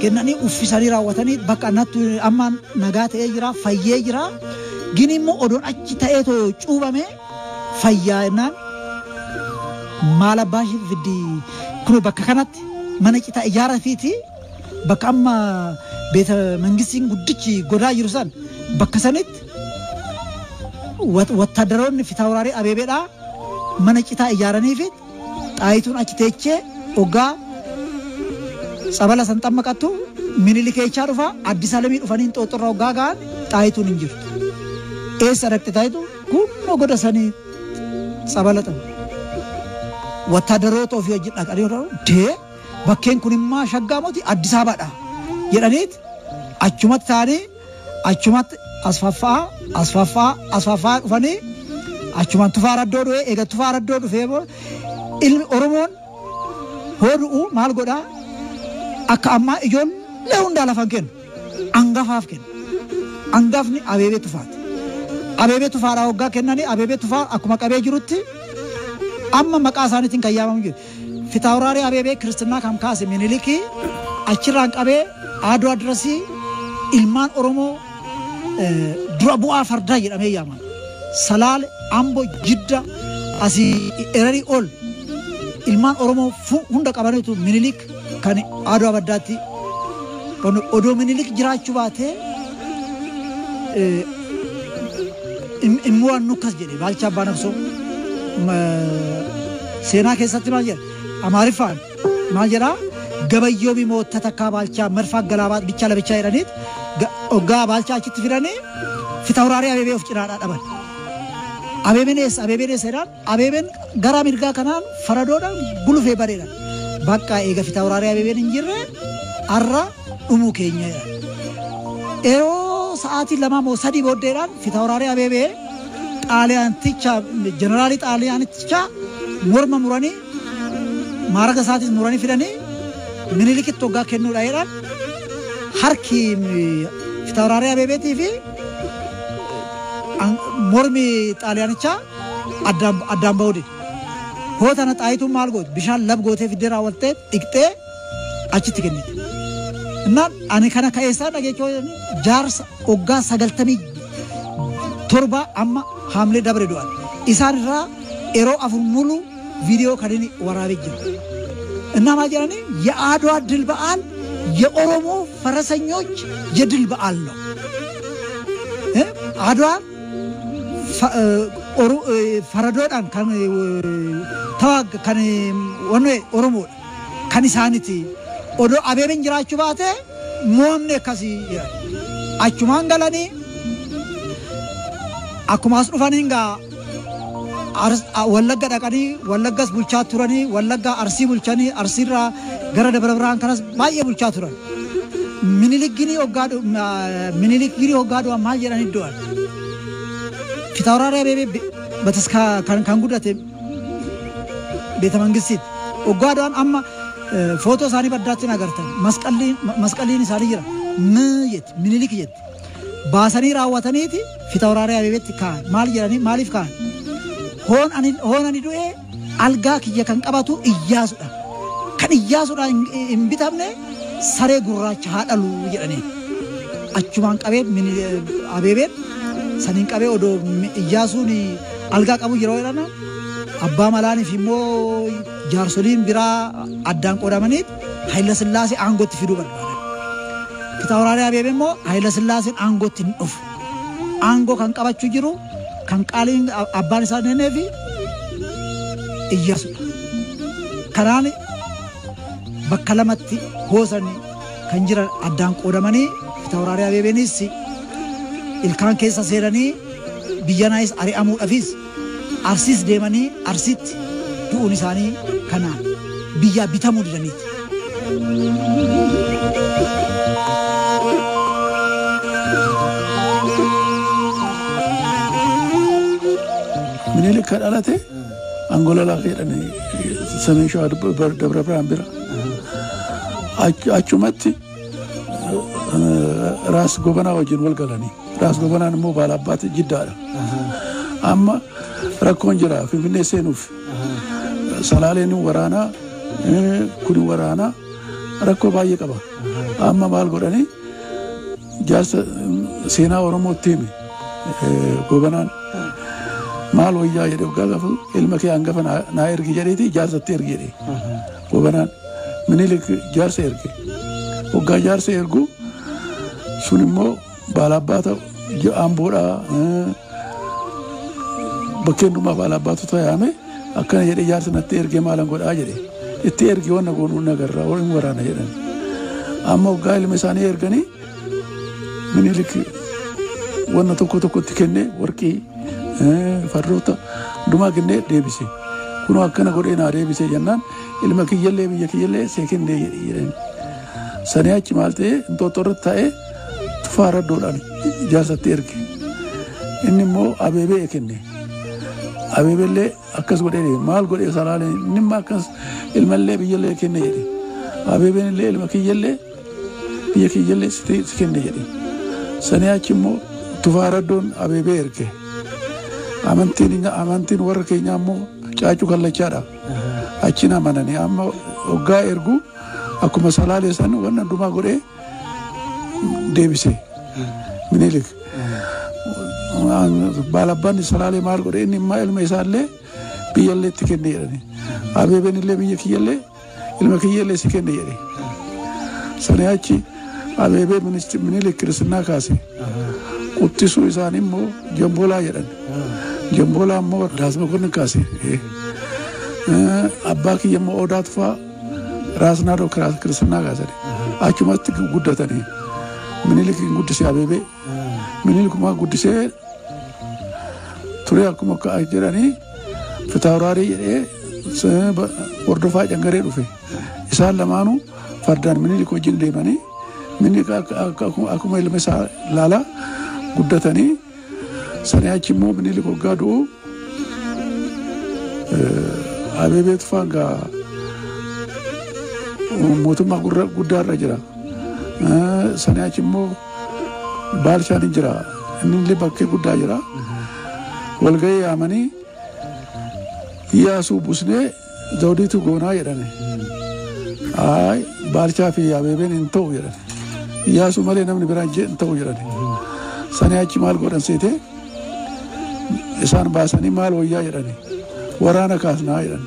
kennanii uffisanii raawwatanii bakka natti amma nagaa ta'ee jira fayyee jira gini immoo odoon achi ta'eetoo cuubame fayyaa jennaan maal abbaashii fiddi kun bakka kanatti mana citaa ijaara fiiti bakka amma beeta mangistiin guddichi godaa jiru san bakka sanitti wattaadaroonni fitaawuraarii abeebeedhaa mana citaa ijaaranii fi xaayituun achi teechee hoggaa sabala san xammaqattu Minilikechaa dhufa Addis Alamii dhufaniin xooxorraa hoggaa ga'an Xaayituun hin jirtu. Eessa dhaqxe Xaayitu kunoo goda sanii sabala xamu. Wattaadaroota ofii wajjin dhaqanii dee bakkeen kun immoo Shaggaa moti Addis Ababaadha jedhaniit achumatti ta'anii achumatti asfaffaa dhufanii achumaan tufaa raddoo dhufe eega tufaa raddoo dhufee ilmi Oromoon hodhuu maal godhaa akka ammaa ijoollee hundaa lafan kennu hangafaaf kennu hangafni Abeebee Tufaati. Abeebee Tufaadhaa hoggaa kennanii Abeebee Tufaa akkuma qabee jirutti amma maqaa isaaniitiin kan yaamamu jiru. Fitaawuraarii Abeebee Kiristinnaa kan kaase Minilikii achirraan qabee Adwaa dirasii ilmaan Oromoo dura bu'aa fardaa jedhamee yaamama. Salaale, Ambo, Jidda, asii erarii ol ilmaan Oromoo hunda qabaniitu Minilik kan Adwaa baddaatti odoo Minilik jiraachuu baatee immoo annu akkas jedhe Baalchaa Abbaa Nabsoo seenaa keessatti maal jedha Amaariffaan maal jedhaa gabayyoo bimoota takkaa Baalchaa marfaa galaabaat bichaa labichaa jedhaniit hoggaa Baalchaa achitti fidanii Fitaawuraarii Abeebee of cinaadhaa dhaban. Abeebeen eessa jedhaan Abeebeen gara mirgaa kanaan faradoodhaan gulufee bareedhaan bakka eega Fitaawuraarii Abeebeen hin jirre har'a dhumuu keenya jedhan. Yeroo sa'aatii 2 moo 3 booddeedhaan Fitaawuraarii Abeebee Xaaliyaanticha jeneraalii Xaaliyaanticha morma muranii maaraga isaatis muranii fidanii Minilikitti hoggaa kennuudha jedhaan harki Fitaawuraarii Abeebeetii fi mormi Xaaliyaanichaa addaan ba'uudhi. Hootana Xaayituun maal goote bishaan lab gootee fiddee raawwattee dhiqxee achitti kennite. Innaan ani kana ka'eessaa dhageechoo jaarsa hoggaa 97 amma haamlee dabre du'an. Isaan irraa yeroo 4 mulu viidiyoo kan inni waraabee jiru. እና ማጀራኒ የአድዋ ድል በዓል የኦሮሞ ፈረሰኞች የድል በዓል ነው። አድዋ ፈረዶዳን kan tawag kan wonne oromo kan isaaniti odo Abeebeen jiraachuu baate moomne akkasi achumaan galanii akkuma as dhufaniinga Wallagga dhaqanii Wallaggas bulchaa turanii Wallagga Arsii bulchanii Arsiirraa gara Dabra Birhaan kanas baay'ee bulchaa turan. Minilikii hoggaadhu maal jedhanii du'an. Fitaawuraarii Abeebee bataska kan guddate beeta mangistiiti. Hoggaadhaan amma footoo isaanii baddaatti agartan masqalliin isaanii jira. Minilik jetti. Baasanii raawwataniiti Fitaawuraarii Abeebeetti kaa'an. Maal jedhanii maaliif kaa'an? Hoonani du'ee algaa kiyya kan qabatu Iyyaasuudha. Kan Iyyaasuudha hin bitamne saree gurraacha haa dhalu jedhanii. Achumaan qabee Abeebeen saniin qabee odoo Iyyaasuun algaa qabu yeroo jedhana abbaa malaaniif immoo jaarsoliin biraa addaan qoodamaniif Hayila Sillaasee aangootti fiduu barbaadan. Fitaawuraarii Abeebee immoo Hayila Sillaaseen aangootti hin dhufu. Aangoo kan qabachuu jiru kan qaaliin abbaan isaa nennee fi Iyyaasuudha. Kanaan bakka lamatti hoosanii kan jiran addaan qoodamanii Fitaawuraarii Abeebeenis ilkaan keessa seenanii biyyanaayis ari'amuudhaafis Arsiis deemanii Arsiitti du'uun isaanii kanaan biyyaa bitamuu didaniiti. Minilik kan dhalate Angola lafa jedhanii Samii Shawaa Dabra Birhaan bira achumatti Raas Gobanaa wajjin wal galanii. Raas Gobanaan immoo baala abbaati Jiddaadha. Amma rakkoon jira Finfinnee seenuuf Salaaleen waraanaa kuni waraanaa rakkoo baay'ee qaba. Amma maal godhanii jaarsa seenaa Oromootti hime Gobanaan maal wayyaa jedhe waggaa gafu ilma kee hangafa naa ergi jedheeti jaarsatti ergi jedhe Gobanaan Minilik jaarsa erge waggaa jaarsa ergu sun immoo baala abbaata Amboodhaa bakkeen dhumaa baala abbaatota yaame akkana jedhe jaarsa natti erge maalan godhaa jedhe itti ergi wanna goonuu nagarraa waliin waraana jedhan amma waggaa ilma isaanii erganii minilik wanna tokkotti kennee warqii fardoota hundumaa kennee deebise. Kunoo akkana godhee naa deebise jennaan ilma kiyyallee biyya kiyyallee see kennee jedhani. Sanii achi maal ta'ee Inxooxxoo irratti taa'ee tufaa raddoodhaan jaarsatti erge. Inni immoo abeebee kenne. Abeebeellee akkas godhee maal godhee salaalee inni immoo akkas ilmallee biyyallee kenne jedhe. Abeebeen illee ilma kiyyallee biyya kiyyallee si kenne jedhe. Sanii achi immoo tufaa raddoon abeebee erge. Amantiin warra keenyaa immoo caacuu kallachaadha. Achiin amananii amma waggaa ergu akkuma salaalee san waan hundumaa godhee deebise. Minilik baalabbaan salaalee maal godhee inni immoo ilma isaallee biyyallee itti kenne jedhani. Abeebeen illee biyya kiyyallee ilma kiyyallee si kenne jedhe. Sanii achi abeebee minilik kiristinnaa kaase. Quttisuu isaanii immoo jamboolaa jedhan. Jamboolaa immoo raasma kunni kaase. Abbaa kiyya immoo odaa tufaa raasnaadoo kiristinnaa kaasani. Achumatti guddatanii. Minilik guddisee abeebee. Minilikumaa guddisee ture akkuma akka jedhanii fitaawuraarii jedhee hordofaa cangaree dhufe. Isaan lamaanuu fardaan minilik wajjin deemanii minilik akkuma ilma isaa laalaa guddatanii sanii achi immoo minilik waggaa du'u abeebee tufaan gaa mootummaa guddaarra jira. Sanii achi immoo baalchaan hin jira. Inni illee bakkee guddaa jira. Walgahii yaamanii Iyyaasuu busnee zawdiitu goonaa jedhani. Baalchaa fi abeebeen hin ta'u jedhani. Iyyaasuu malee namni biraan hin ta'u jedhani. Sanii achi maal godhan seete isaan baasanii maal wayyaa jedhani. Waraana kaasnaa jedhani.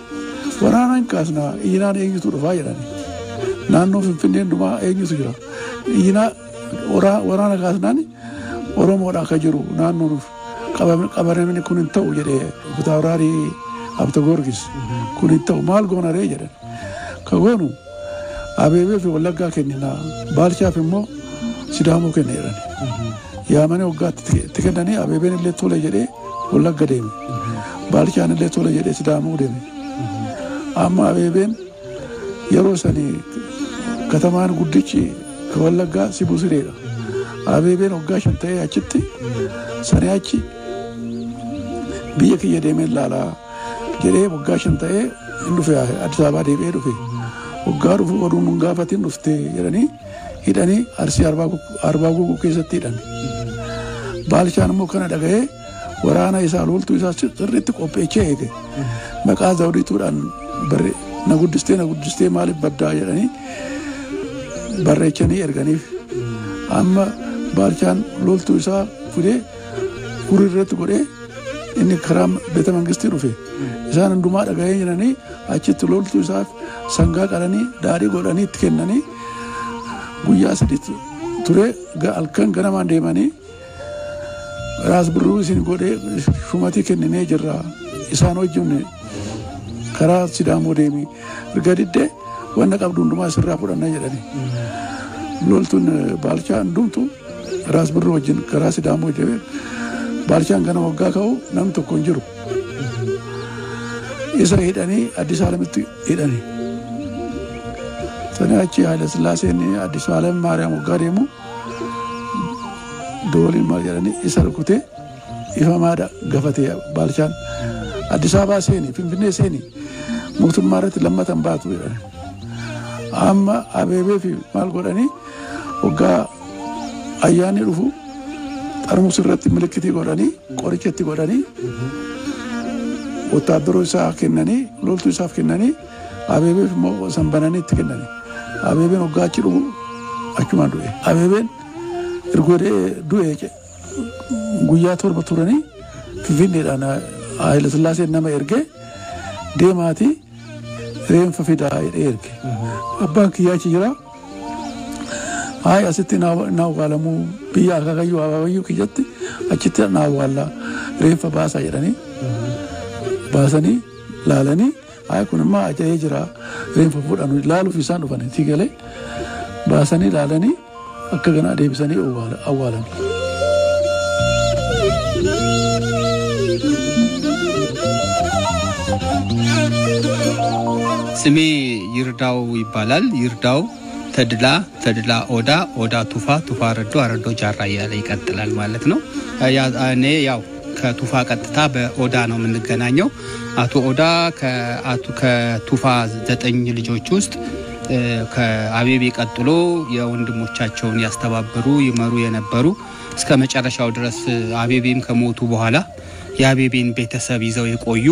Waraana hin kaasnaa iyyinaan eenyutu dhufaa jedhani. Naannoo Finfinneen dhumaa eenyutu jira. Iyyinaa waraana kaasnaan Oromoodha akka jiru naannoo qabaramni kun hin ta'u jedhee fitaawuraarii Abta Goorgis kun hin ta'u maal goonaree jedhan. Ka goonu abeebee fi wallaggaa kenninaa baalchaaf immoo sidaamoo kenne jedhani. Yaamanii waggaatti itti kennanii abeebeen illee tole jedhee wallagga deeme. Baalchaan illee tole jedhee sidaamoo deeme. Amma abeebeen yeroo sanii katamaan guddichi ka wallaggaa Sibuu Sireedha. Abeebeen waggaa 5 ta'ee achitti sanii achi biyya kiyya deemee laalaa jedhee waggaa 5 ta'ee hin dhufe Addis Ababaa deebi'ee dhufe. Waggaa dhufu oduun nun gaafatiin dhufte jedhanii hidhanii Arsii Arbaa Guguu keessatti hidhan. Baalchaan immoo kana dhaga'ee waraana isaa loltuu isaa sirriitti qopheechee eege. Maqaa zawdiituudhaan na guddistee maaliif baddaa jedhanii barreechanii erganiif. Amma baalchaan loltuu isaa fudee furii irratti godhee inni karaa beeta mangistii dhufe. Isaan hundumaa dhaga'ee jiranii achitti loltuu isaaf sangaa qalanii daadhii godhanii itti kennanii guyyaa 3 ture halkan ganamaan deemanii raas birruu isin godhee shumatii kenninee jirra isaan wajjin karaa sidaamoo deemi erga diddee wanna qabdu hundumaa sirraa fudhanna jedhanii. Loltuun baalchaan hundumtu raas birruu wajjin karaa sidaamoo deeme baalchaan gana waggaa ka'u namni tokko hin jiru. Isa hidhanii Addis Alamitti hidhanii. Sanii achi Haile Sillaaseen Addis Alam Maariyaam waggaa deemu dooliin maal jedhanii isa rukutee ifamaadha gafatee baalchaan Addis Ababaa seeni Finfinnee seeni mootummaa irratti lammatan baatu jedhani. Amma abeebee fi maal godhanii waggaa ayyaanni dhufu xarmuus irratti milikitii godhanii qorichatti godhanii wotaaddaroo isaa kennanii loltuu isaaf kennanii abeebeef immoo sanbananii itti kennanii. Abeebeen waggaa achi dhufu achumaan du'e. Abeebeen ergodee du'e guyyaa 7 turanii Finfinneedhaan Haile Sillaaseen nama ergee deemaatii reenfa fidaa jedhee erge. Abbaan kiyyaa achi jira. Hayi asitti na awwaalamuu biyya akaakayyuu kiyyatti achitti na awwaallaa reenfa baasaa jedhanii baasanii laalanii hayi kun immoo aja'ee jira reenfa fudhanu ilaaluuf isaan dhufanii galee baasanii ilaalanii akka ganaa deebisanii awwaalan. ስሜ ይርዳው ይባላል። ይርዳው ተድላ ኦዳ ቱፋ ረዶ አረዶ ጃራ እያለ ይቀጥላል ማለት ነው። እኔ ያው ከቱፋ ቀጥታ በኦዳ ነው የምንገናኘው። አቶ ኦዳ ከቱፋ 9 ልጆች ውስጥ ከአቤቤ ቀጥሎ የወንድሞቻቸውን ያስተባበሩ ይመሩ የነበሩ እስከ መጨረሻው ድረስ አቤቤም ከሞቱ በኋላ የአቤቤን ቤተሰብ ይዘው የቆዩ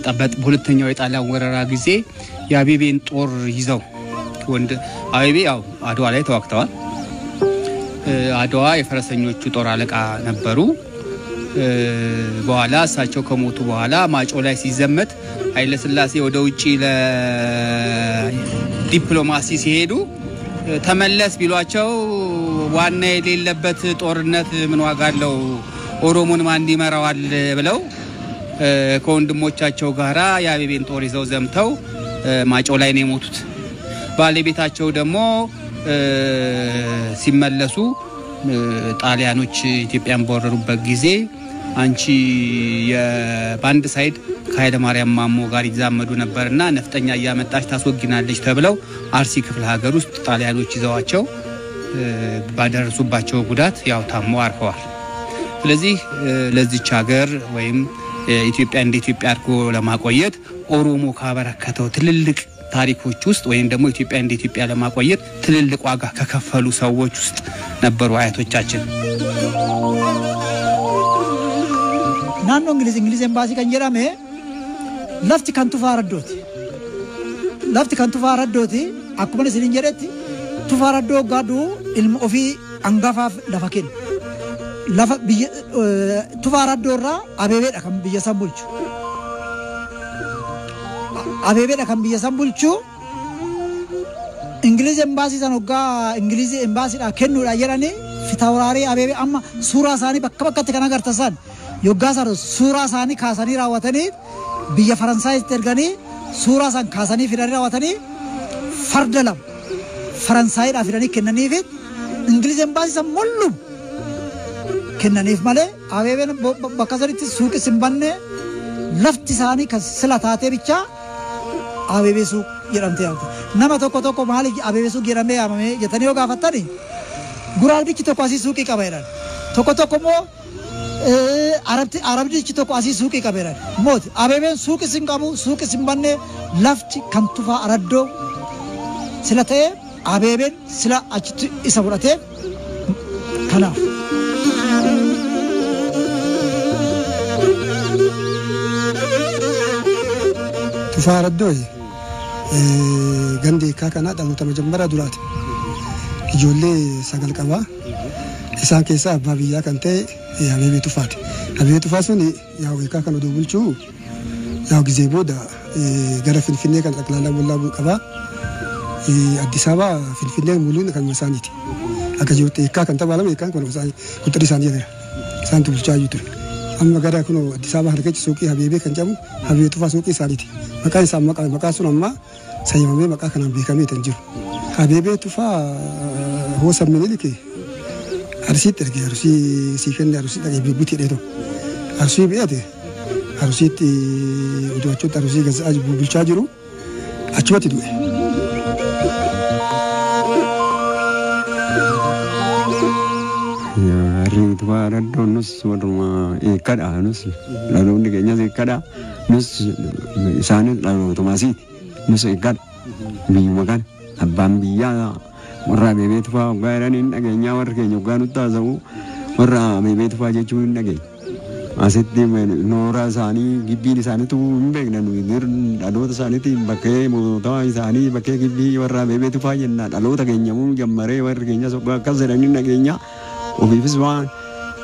ጠበጥ ሁለተኛው የጣሊያን ወረራ ጊዜ የአቤቤን ጦር ይዘው አቤቤ ያው አድዋ ላይ ተዋግተዋል። አድዋ የፈረሰኞቹ ጦር አለቃ ነበሩ። በኋላ እሳቸው ከሞቱ በኋላ ማጮ ላይ ሲዘመት ኃይለ ሥላሴ ወደ ውጪ ለዲፕሎማሲ ሲሄዱ ተመለስ ቢሏቸው ዋና የሌለበት ጦርነት ምን ዋጋ አለው ኦሮሞን ማን ይመራዋል ብለው ከወንድሞቻቸው ጋራ የአቤቤን ጦር ይዘው ዘምተው ማጮ ላይ ነው የሞቱት። ባለቤታቸው ደግሞ ሲመለሱ ጣሊያኖች ኢትዮጵያን በወረሩበት ጊዜ አንቺ የባንድ ሳይድ ከኃይለ ማርያም ማሞ ጋር ይዛመዱ ነበርና ነፍጠኛ ያመጣች ታስወግናለች ተብለው አርሲ ክፍለ ሀገር ውስጥ ጣሊያኖች ይዘዋቸው ባደረሱባቸው ጉዳት ያው ታሞ አርፈዋል። ስለዚህ ለዚች ሀገር ወይም ኢትዮጵያ እንደ ኢትዮጵያ አድርጎ ለማቆየት ኦሮሞ ካበረከተው ትልልቅ ታሪኮች ውስጥ ወይም ደግሞ ኢትዮጵያ እንደ ኢትዮጵያ ለማቆየት ትልልቅ ዋጋ ከከፈሉ ሰዎች ውስጥ ነበሩ አያቶቻችን። ናኖ እንግሊዝ ኤምባሲ ከንጀራሜ ለፍቲ ከንቱ ፋረዶቲ አኩመን ሲንጀረቲ ቱፋረዶ ጋዱ ኢልም ኦፊ አንጋፋፍ ለፈከን lafa biyya tufaraddoorraa abeebeedha kan biyya san bulchu Ingiliz embassy san hoggaa Ingiliz embassyidha kennuudha jedhanii fitawuraarii abeebee amma suuraa isaanii bakka bakkatti kan agartan yoggaa sana suuraa isaanii kaasanii raawwatanii biyya Faransaayitti erganii suuraa san kaasanii fidanii raawwatanii farda lama Faransaayidhaaf fidanii kennaniif Ingiliz embassy san mollum kennaniif malee abeebeen bakka sanitti suuqi simbanne lafti isaanii kan sila taatee bicha abeebee suuq jedhamtee yaamte. Nama tokko maali abeebee suuq jedhamee yaamame jettanii yoo gaafattani guraagdichi tokko asii suuqii qaba jedhan. Tokko immoo arabdichi tokko asii suuqii qaba jedhan. Mooti abeebeen suuqi sin qabu suuqi simbanne lafti kan tufaa araddoo sila ta'ee abeebeen sila achitti isa fudhatee kanaaf. Tufaraddoy gandi kana dhaloota majammara duraati. Ijoollee 9 qaba. Isaan keessaa abbaa biyyaa kan ta'e Abeebee Tufaati. Abeebee Tufaa sun yaa wiikaa kan oduu bulchuu yaa gizee booda gara Finfinnee kan xaqlaalaa wallaa qaba. Addis Ababa Finfinnee muluun kan isaaniiti. Akka jirutti hiikaa kan taphaalamu hiikaan kun quxxii isaanii jedhama. Isaan bulchaa jiru ture. Amma gara kun Addis Ababa harkachi suuqii Abeebee kan jedhamu Abeebee Tufaa suuqii isaaniiti. Maqaan isaa maqaa sun amma sayyamamee maqaa kanaan beekamee kan jiru. Abeebee Tufaa hoosa Minilik Arsiitti ergee Arsii siifenne Arsii dhaqee bibbuutii dheeto. Arsii beeyate Arsiitti oduu achooti Arsii gazzaa bulchaa jiru achumatti du'e. Tufaraddoon nus warruma eekkadha nus dhaloonni keenyas eekkadha nus isaanis dhalootuma asiiti nus eekkadha biyyuma kana abbaan biyyaa warra Abeebee Tufaa hoggaa jedhanii hin dhageenyaa warri keenya hoggaa nutti haasa'u warra Abeebee Tufaa jechuun hin dhageenya. Asitti noora isaanii gibbiin isaaniitu hin beekna nuyi dhaloota isaaniitiin bakkee mootummaa isaanii bakkee gibbii warra Abeebee Tufaa jenna dhaloota keenyamuu jammaree warri keenyas hoggaa akkas jedhanii hin dhageenya. Ofiifis waan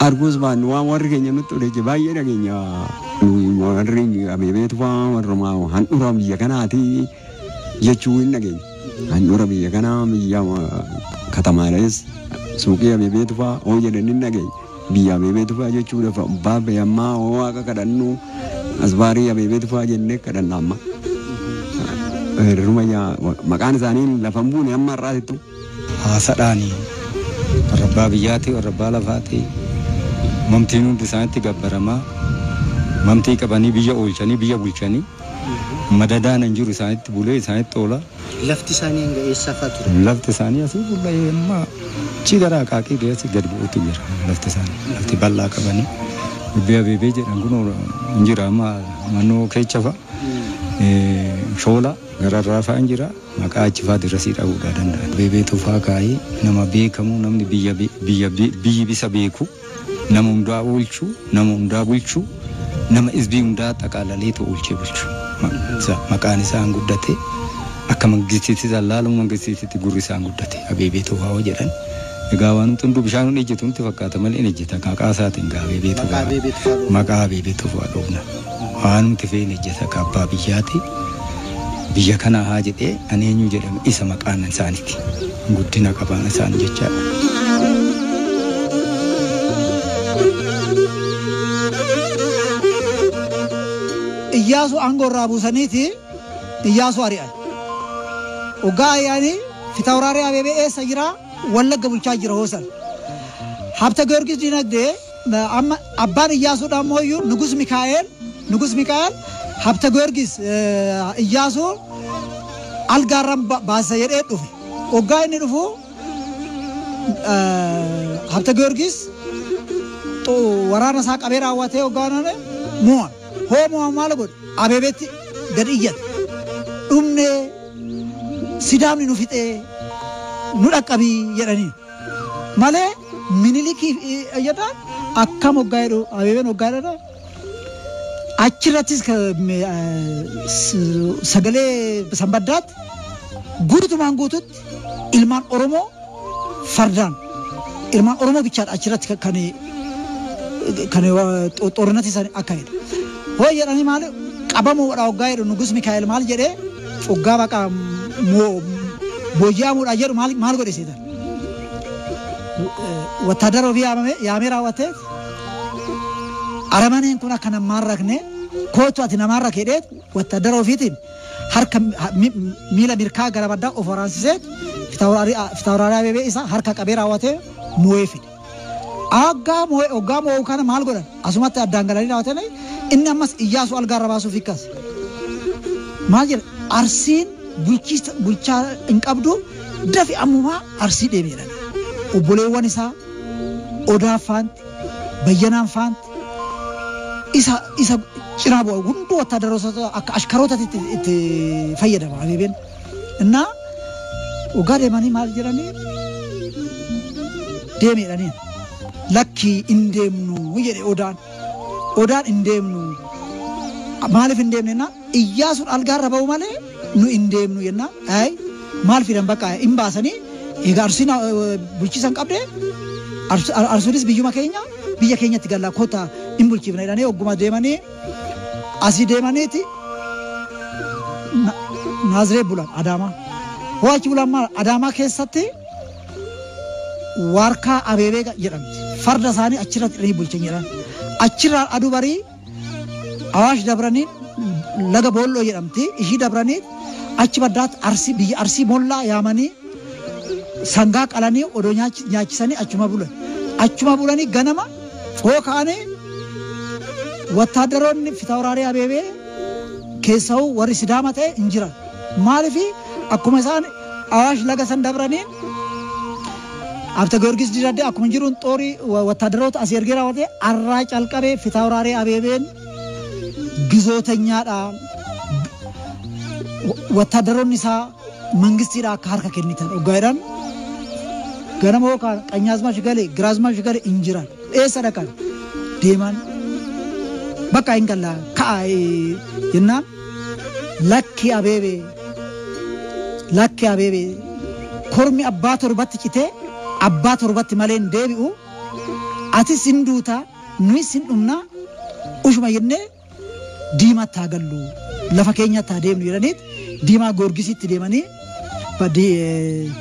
arguus waan warri keenya nutti odeesse baay'ee dhageenya. Warri Abeebee Tufaa warra handhuura biyya kanaati jechuu hin dhageenya. Handhuura biyya kanaa biyya katamaadhas suuqii Abeebee Tufaa oo jedhanii hin dhageenya. Biyya Abeebee Tufaa jechuudha baabee ammaa oo waaqa kadhannu asbaarii Abeebee Tufaa jennee kadhanna amma. Rumaya maqaan isaanii lafan buune amma irraatitu. Haasadhaanii warra abbaa biyyaati warra abbaa lafaati mamtiin hundi isaanitti gabbaramaa mamtii qabanii biyya oolchanii biyya bulchanii madadaan hin jiru isaanitti bulee isaanitti oola. Lafti isaanii hanga eessa fa'aa ture? Lafti isaanii asii bulee amma chi gara qaaqii geessi gad bu'uutu jira lafti isaanii lafti bal'aa qabanii biyya beebee jedhan kun hin jira amma naannoo keecha fa'a. Shoola gararraa fa'aa hin jira maqaa achi fa'aa dirasii dhabuudhaa danda'a. Beebee tufaa kaayee nama beekamu namni biyyi bisa beeku nama hundaa oolchu nama hundaa bulchu nama isbii hundaa xaqaalaleetu oolchee bulchu. Maqaan isaan guddate akka mangisiitti zallaalu mangisiitti gurri isaan guddate Beebee tufaa jedhan. Egaa waan hunduu bishaan hundi ejjetutti fakkaata malee hin ejjeta maqaa isaatiin gaa Beebee tufaa maqaa Beebee tufaa dhoofna. Waan nuti feene ejjeta abbaa biyyaati. Biyya kana haa jedhee ani eenyu jedhame isa maqaan isaaniiti. Guddina qabaan isaanii jechaadha. Iyyaasu aangoo irraa buusaniiti Iyyaasu ari'an. Ogaa ayyaanii Fitaawuraaree Abeebee eessa jira Wallagga bulchaa jira hoosan. Habta Giyoorgis dinagdee amma abbaan Iyyaasuudhaan mooyyuu Nugus Mikaa'el Habta Giyoorgis Iyyaasu algaarran baasa jedhee dhufe. Ogaa inni dhufu Habta Giyoorgis waraana isaa qabee raawwatee ogaanone mu'an. Hoo maal godhe Abeebeetti gad iyyate. Dhumne sidaamni nu fixee nu dhaqqabii jedhanii malee Minilikii jedhaan akkam oggaa jedhu Abeebeen oggaa jedha. Achirrattis sagalee sanbaddaatti guutumaan guututti ilmaan Oromoo fardaan ilmaan Oromoo bichaadha achirratti kan xoorinati isaanii akka jedhu. Hoo jedhanii maal qabamuudha oggaa jedhu Nugus Mikaa'el maal jedhee oggaa baqa booji'amuudha jedhu maal godhe seetan. Wattaadara ofii yaamee raawwatee aramaneen kun akka namaan rakne kootu ati namaan rakedheet wattaadara ofiitiin harka miila mirkaa gara baddaa of waraansisee Fitaawuraaree Abeebee isaa harka qabee raawwatee moo'ee fide. Oggaa moo'uu kana maal godhan asumatti addaan galanii raawwatanii inni ammas Iyyaasu algaarra baasuuf hiikkas. Maal jedha Arsiin bulchaa hin qabdu dafi ammumaa Arsii deebi'edhan. Obboleewwan isaa Odaa faanti Bayyanaan faanti isa cinaa bu'a hunduu wattaadaroota akka ashkarootaatti itti fayyadama Abeebeen. Innaa ogaa deemanii maal jedhanii deemeedhanii lakkii hin deemnu jedhe Odaan hin deemnu maaliif hin deemne jennaan Iyyaasuun algaarra ba'u malee nu hin deemnu jennaan maal fidan bakka hin baasanii egaa Arsiin bulchiisan qabdee Arsuunis biyya keenyatti gallaa koota hin bulchiifna jedhanii ogguma deemanii asii deemaniiti Naaziree bulan Adaamaa. Hoo achi bulan maal Adaamaa keessatti Waarkaa Abeebee jedhamti. Farda isaanii achirratti hidhanii bulchan jedhan. Achirraan aduu barii Awaash dabranii laga Boolloo jedhamti. Ishii dabranii achi baddaatti biyya Arsii Mollaa yaamanii sangaa qalanii odoo nyaachisanii achuma bulan. Achuma bulanii ganama hoo kaanii wattaadaroonni Fitaawuraaree Abeebee keessaa warri Sidaama ta'e hin jiran. Maaliif akkuma isaan Awaash laga san dabranii Habta Giyoorgis dinagdee akkuma jiruun xoorii wattaadaroota asii ergee raawwatee arraa calqabee Fitaawuraaree Abeebeen gizootanyaadha. Wattaadaroonni isaa mangistiidha akka harka kennitan oggaadhaan ganama yookaan qanyaazmaash galee giraazmaash galee hin jiran eessa dhaqan deeman bakka hin gallaa ka'a jennaan lakki Abeebee kormi abbaa torbatti citee abbaa torbatti malee hin deebi'u atis hin duutaa nuyis hin dhumnaa ushuma jennee diimaatti haa gallu lafa keenyatti haa deemnu jedhaniit diimaa Goorgisitti deemanii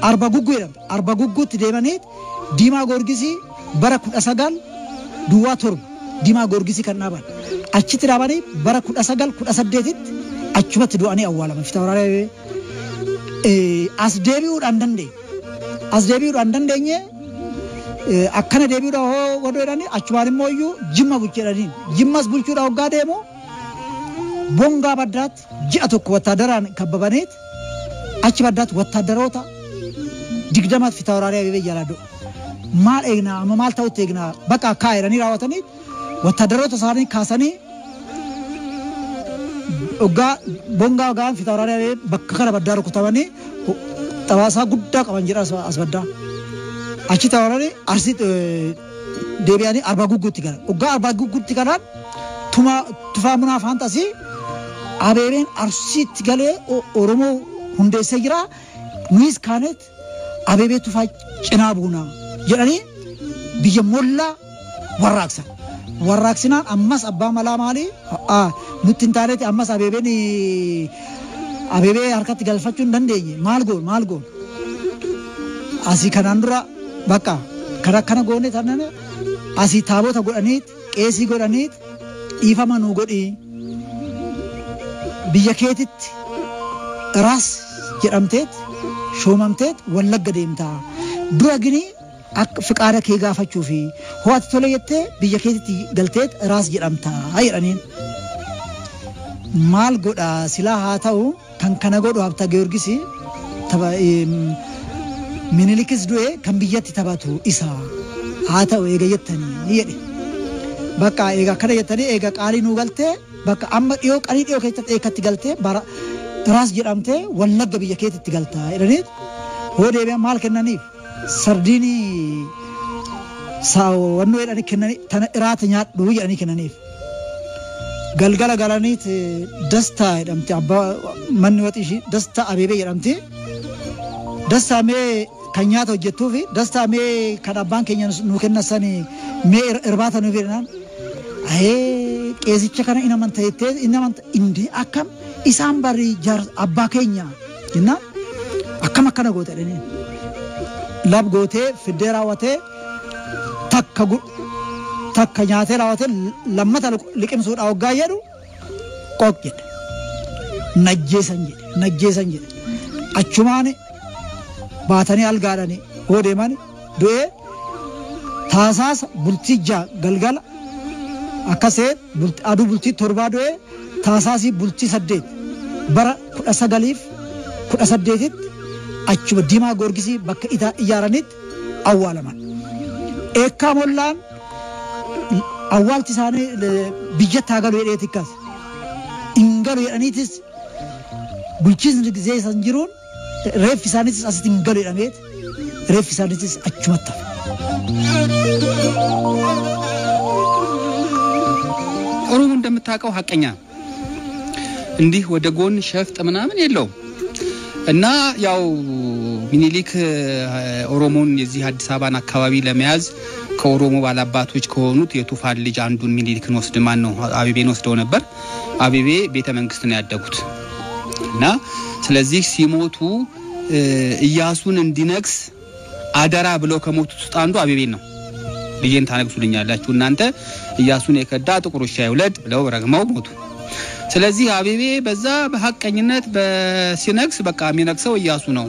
arba gugguu jedhamtu arba gugguutti deemanii diimaa Goorgisii bara 19 Duwwaa torba diimaa Goorgisii kan dhaaban achitti dhaabanii bara 1918tti achumatti du'anii awwaalaman fitaawaraaree as deebi'uudhaan dandeenye akkana deebi'uudhaan hoo godhuu jedhanii achumaan immoo iyyuu jimma bulcheedhaniin jimmas bulchuudhaan hoggaa deemu bongaa baddaatti ji'a tokko wattaadaraan kabbabaniit achi baddaatti wattaadaroota 20 fitaawaraaree abibee jalaa du'a maal eegnaa amma maal ta'utti eegnaa bakka akka jedhanii raawwatanii wattaadaroota isaanii kaasanii hoggaa bongaa hoggaan fitaawaraaree bakka kana baddaa rukutamanii xabaasaa guddaa qaban jedha as baddaa achi taawaraaree arsii deebi'anii arbaa gugguutti galan hoggaa arbaa gugguutti galan tufaa munaa faantasii abebeen arsiitti galee oromoo hundeessee jira nuus kaanet abebee tufaa cinaa buunaa jedhanii biyya mollaa warraaqsinaan ammas abbaa malaa maalii nutti hin taaneeti ammas abebee harkatti galfachuu hin dandeenye maal goon asii kanaan dura bakka kana goone tanan asii taabota godhaniit qeesii godhaniit dhiifama nuu godhii biyya keetitti raas jedhamteet shoomamteet wallagga deemtaa dura gini akka fiqaada kee gaafachuu fi ho'aatti tole jettee biyya keetitti galteet raas jedhamtaa jedhaniin maal godha silaa haa ta'u kan kana godhu Habta Giyoorgis Minilikis du'e kan biyyatti taphatu isa haa ta'u eega jettanii jedhe bakka eega kana jettanii eega qaalii nuu galtee bakka amma dhiyoo qalii dhiyoo keessatti eekatti galtee raas jedhamtee wallagga biyya keetitti galtaa jedhanii hoo deebi'an maal kennaniif sardiinii saawwannoo jedhanii kennanii tana iraata nyaadhu jedhanii kennaniif galgala galaniit dastaa jedhamte abbaa manni waxii dastaa abebee jedhamte dastaa mee kan nyaata hojjettuu fi dastaa mee kan abbaan keenya nuu kennasanii mee irbaata nuu fedhan qeesicha kana inamanta jettee inamanta indee akkam isaan bari abbaa keenya jennaan akkam akkana goote jedhanii lab gootee fiddee raawwatee takka nyaatee raawwatee lammata liqimsuudhaa hoggaa jedhu qoq jedhe najjeesan jedhe achumaan baatanii algaadhanii hoo deeman du'ee taasaasa bultii galgala akkasee aduu bultii 7 du'ee taasaasii bultii 8 bara 1918tti achuma Diimaa Goorgisii bakka ijaaranitti awwaalaman eekkaa mollaan awwaalti isaanii biyyatti haa galu jedheeti akkas hin galu jedhaniitis bulchiinsi gisee san jiruun reeffi isaaniitis asitti hin galu jedhameet reeffi isaaniitis achumatti ኦሮሞ እንደምታውቀው ሐቀኛ እንዲህ ወደ ጎን ሸፍጥ ምናምን የለውም እና ያው ሚኒሊክ ኦሮሞን የዚህ አዲስ አበባን አካባቢ ለመያዝ ከኦሮሞ ባላባቶች ከሆኑት የቱፋን ልጅ አንዱን ሚኒሊክን ወስድ ማን ነው አቤቤን ወስደው ነበር አቤቤ ቤተ መንግስት ነው ያደጉት እና ስለዚህ ሲሞቱ ኢያሱን እንዲነግስ አደራ ብለው ከሞቱት ውስጥ አንዱ አቤቤን ነው ልጄን ታነግሱልኛላችሁ እናንተ ኢያሱን የከዳ ጥቁር ውሻ ይውለድ ብለው ረግመው ሞቱ ስለዚህ አቤቤ በዛ በሐቀኝነት በሲነክስ በቃ የሚነክሰው ኢያሱ ነው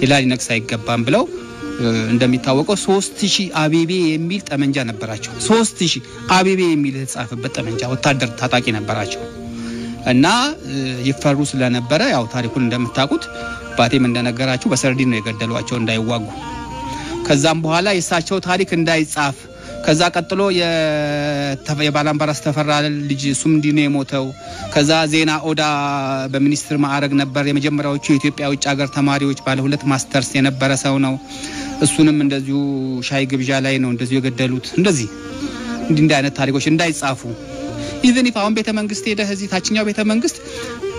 ሌላ ሊነክስ አይገባም ብለው እንደሚታወቀው 3000 አቤቤ የሚል ጠመንጃ ነበራቸው 3000 አቤቤ የሚል የተጻፈበት ጠመንጃ ወታደር ታጣቂ ነበራቸው እና ይፈሩ ስለነበረ ያው ታሪኩን እንደምታውቁት ባቴም እንደነገራችሁ በሰርዲን ነው የገደሏቸው እንዳይዋጉ ከዛም በኋላ የሳቸው ታሪክ እንዳይጻፍ ከዛ ቀጥሎ የባላምባራስ ተፈራ ልጅ ሱምዲኔ ሞተው ከዛ ዜና ኦዳ በሚኒስትር ማዕረግ ነበር የመጀመሪያዎቹ የኢትዮጵያ ውጭ ሀገር ተማሪዎች ባለ 2 ማስተርስ የነበረ ሰው ነው እሱንም እንደዚሁ ሻይ ግብዣ ላይ ነው እንደዚሁ የገደሉት እንደዚህ እንዲህ አይነት ታሪኮች እንዳይጻፉ ኢቭን ኢፍ አሁን ቤተ መንግስት ሄደህ እዚህ ታችኛው ቤተ መንግስት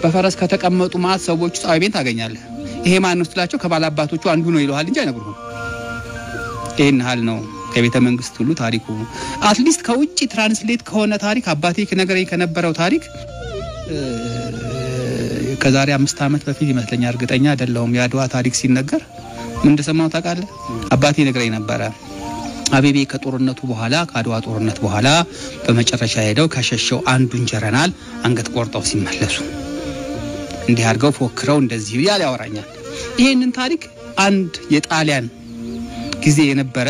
በፈረስ ከተቀመጡ ማት ሰዎች ጻይቤን ታገኛለህ ይሄ ማን ነው ስላቸው ከባላባቶቹ አንዱ ነው ይሏል እንጂ አይነግሩም ይሄን ሀል ነው ከቤተ መንግስት ሁሉ ታሪኩ አትሊስት ከውጪ ትራንስሌት ከሆነ ታሪክ አባቴ ከነገረኝ ከነበረው ታሪክ ከዛሬ 5 አመት በፊት ይመስለኛል እርግጠኛ አይደለሁም ያድዋ ታሪክ ሲነገር ምን እንደሰማው ታውቃለህ አባቴ ነገረኝ ነበር አቤቤ ከጦርነቱ በኋላ ከአድዋ ጦርነት በኋላ በመጨረሻ ሄደው ከሸሸው አንዱን ጀነራል አንገት ቆርጠው ሲመለሱ እንዲህ አድርገው ፎክረው እንደዚህ ያለ ያወራኛል። ይሄንን ታሪክ አንድ የጣሊያን ጊዜ የነበረ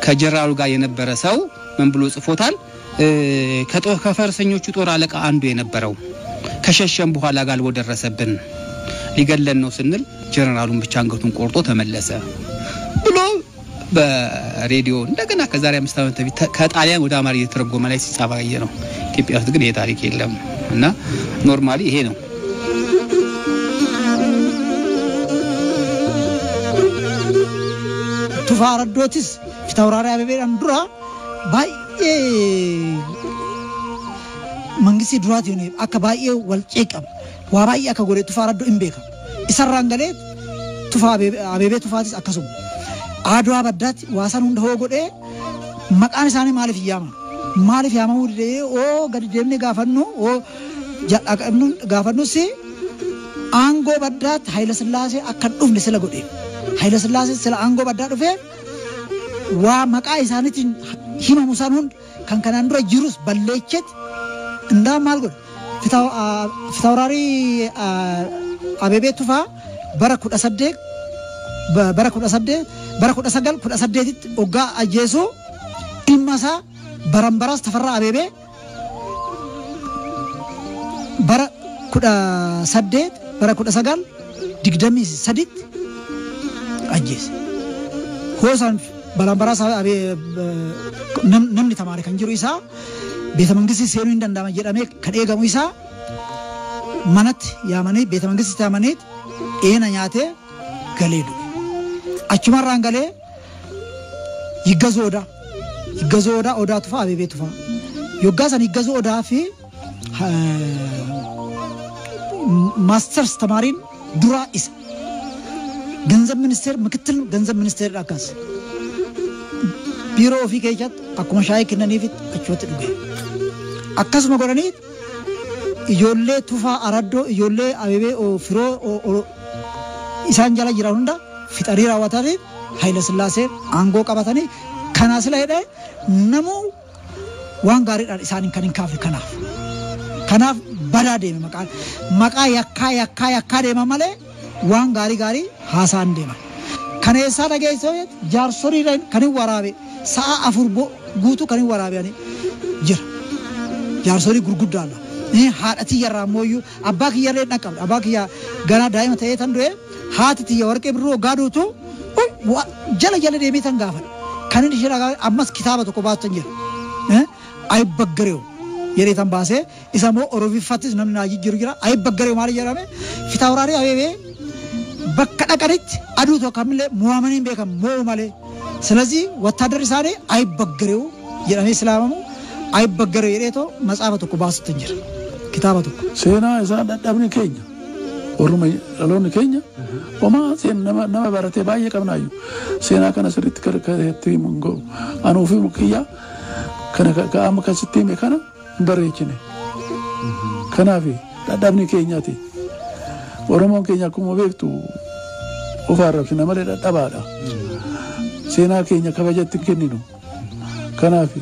ከጀራሉ ጋር የነበረ ሰው ምን ብሎ ጽፎታል? ከፈረሰኞቹ ጦር አለቃ አንዱ የነበረው ከሸሸም በኋላ ጋልቦ ደረሰብን ሊገለን ነው ስንል ጀነራሉን ብቻ አንገቱን ቆርጦ ተመለሰ ብሎ በሬዲዮ እንደገና ከዛሬ 5 ዓመት በፊት ከጣሊያን ወደ አማርኛ የተረጎመ ላይ ሲጻፋየ ነው። ኢትዮጵያ ውስጥ ግን ይሄ ታሪክ የለም እና ኖርማሊ ይሄ ነው። ቱፋረዶቲስ ፊታውራሪ አበቤ አንዱራ ባይ መንግስት ዱራት ይሁን አከባዬ ወልጨቀም ዋባይ አከጎሬ ቱፋረዶ እምቤካ ይሰራንገሌ ቱፋ አበቤ ቱፋቲስ አከሱም አድዋ በዳት ዋሰን እንደሆ ጎዴ መቃን ሳኔ ማለፍ ያማው ኦ ገድ ደምኔ ጋፈኑ ኦ ጃቃኑ ጋፈኑ ሲ አንጎ በዳት ኃይለ ሥላሴ አከዱፍን ስለ ጎዴ ኃይለ ሥላሴ ስለ አንጎ በዳ ዱፌ ዋ መቃ ኢሳኒት ሂማ ሙሳኑን ከንከናንድሮ ጅሩስ በለቸት እንዳማል ጎድ ፊታውራሪ አበቤ ቱፋ በረኩዳ ሰደቅ በረኩዳ ሰገል ኩዳ ሰደት ኦጋ አጄሱ ኢማሳ በረምበራስ ተፈራ አበቤ በረኩዳ ሰገል ድግደሚ ሰዲት አጄስ ሆሳን በረምበራስ አበቤ ነምኒ ተማሪ ከንጅሩ ኢሳ ቤተ መንግስት ሲሄዱ እንደንዳማ ጀዳሜ ከደገሙ ኢሳ ማነት ያማኔ ቤተ መንግስት ያማኔት ኤና ኛቴ ገሌዱ አቹማራን ገሌ ይገዞዳ ኦዳ ቱፋ አበቤ ቱፋ yoggaasan iggazu odaa fi ማስተርስ ተማሪን ዱራ ኢሳ ገንዘብ ሚኒስቴር ምክትል ገንዘብ ሚኒስቴር አካስ ቢሮ ኦፊ ከይቻት አኩማ ሻይ ከነኒፊት አቾት ዱገ አካስማ ጎረኒ ኢጆሌ ቱፋ አራዶ ኢጆሌ አበቤ ኦ ፍሮ ኦ ኢሳን ጃላ ጅራው እንዳ ፊጠሪ ራዋታሪ ኃይለ ሥላሴ አንጎ ቀባታኒ ከናስለ ሄደ ነሙ ዋን ጋሪዳን ኢሳኒን ከኒን ካፍ ከናፍ በዳዴ መቃ ያካ ደማ ማለ ዋን ጋሪ ሃሳን ደማ ከነሳ ደገይሶ ጃርሶሪ ከኒ ወራቤ ሰዓ አፍርቦ ጉቱ ከኒ ወራቤ አኒ ጅር ጃርሶሪ ጉርጉዳላ ሃዳቲ ያራሞዩ አባክ ያሬ ነቀም አባክ ያ ገና ዳይማ ተየተን ዶ ሃቲት የወርቄ ብሮ ጋዶቱ ጀለ ደሜተን ጋፈ ከኒ ዲሽራ አማስ ኪታበቱ ቆባተኝ አይበገሬው የሬታን ባሴ ኢሳሞ ኦሮቪ ፋቲስ ነምና ይጅሩ ጅራ አይበገሬው ማለ ያራሜ ፊታውራሪ አበቤ በከዳቀሪት አዱቶ ከመለ ሙአመኒን በከም ሞው ማለ ስለዚህ ወታደር ሳኔ አይበገሬው የራሜ ሰላሙ አይበገሬው የሬቶ መጻፈቱ ቆባስተኝ ጅራ ኪታበቱ ሴና እዛ ዳዳብኒ ከኛ ኦሮሞ አሎን ከኛ ወማ ሴን ነማ ባረቴ ባየ ቀብናዩ ሴና ከነስሪት ከረከቲ መንጎ አኖፊ ሙክያ ከአም ከስቴም ከና እንደረይችኔ ከናፊ ዳዳብኒ ከኛቲ ኦሮሞን ከኛ ኩሞ ቤክቱ ኦፋራብስና መለ ዳዳባዳ ሴና ከኛ ከበጀት ከኒኑ ከናፊ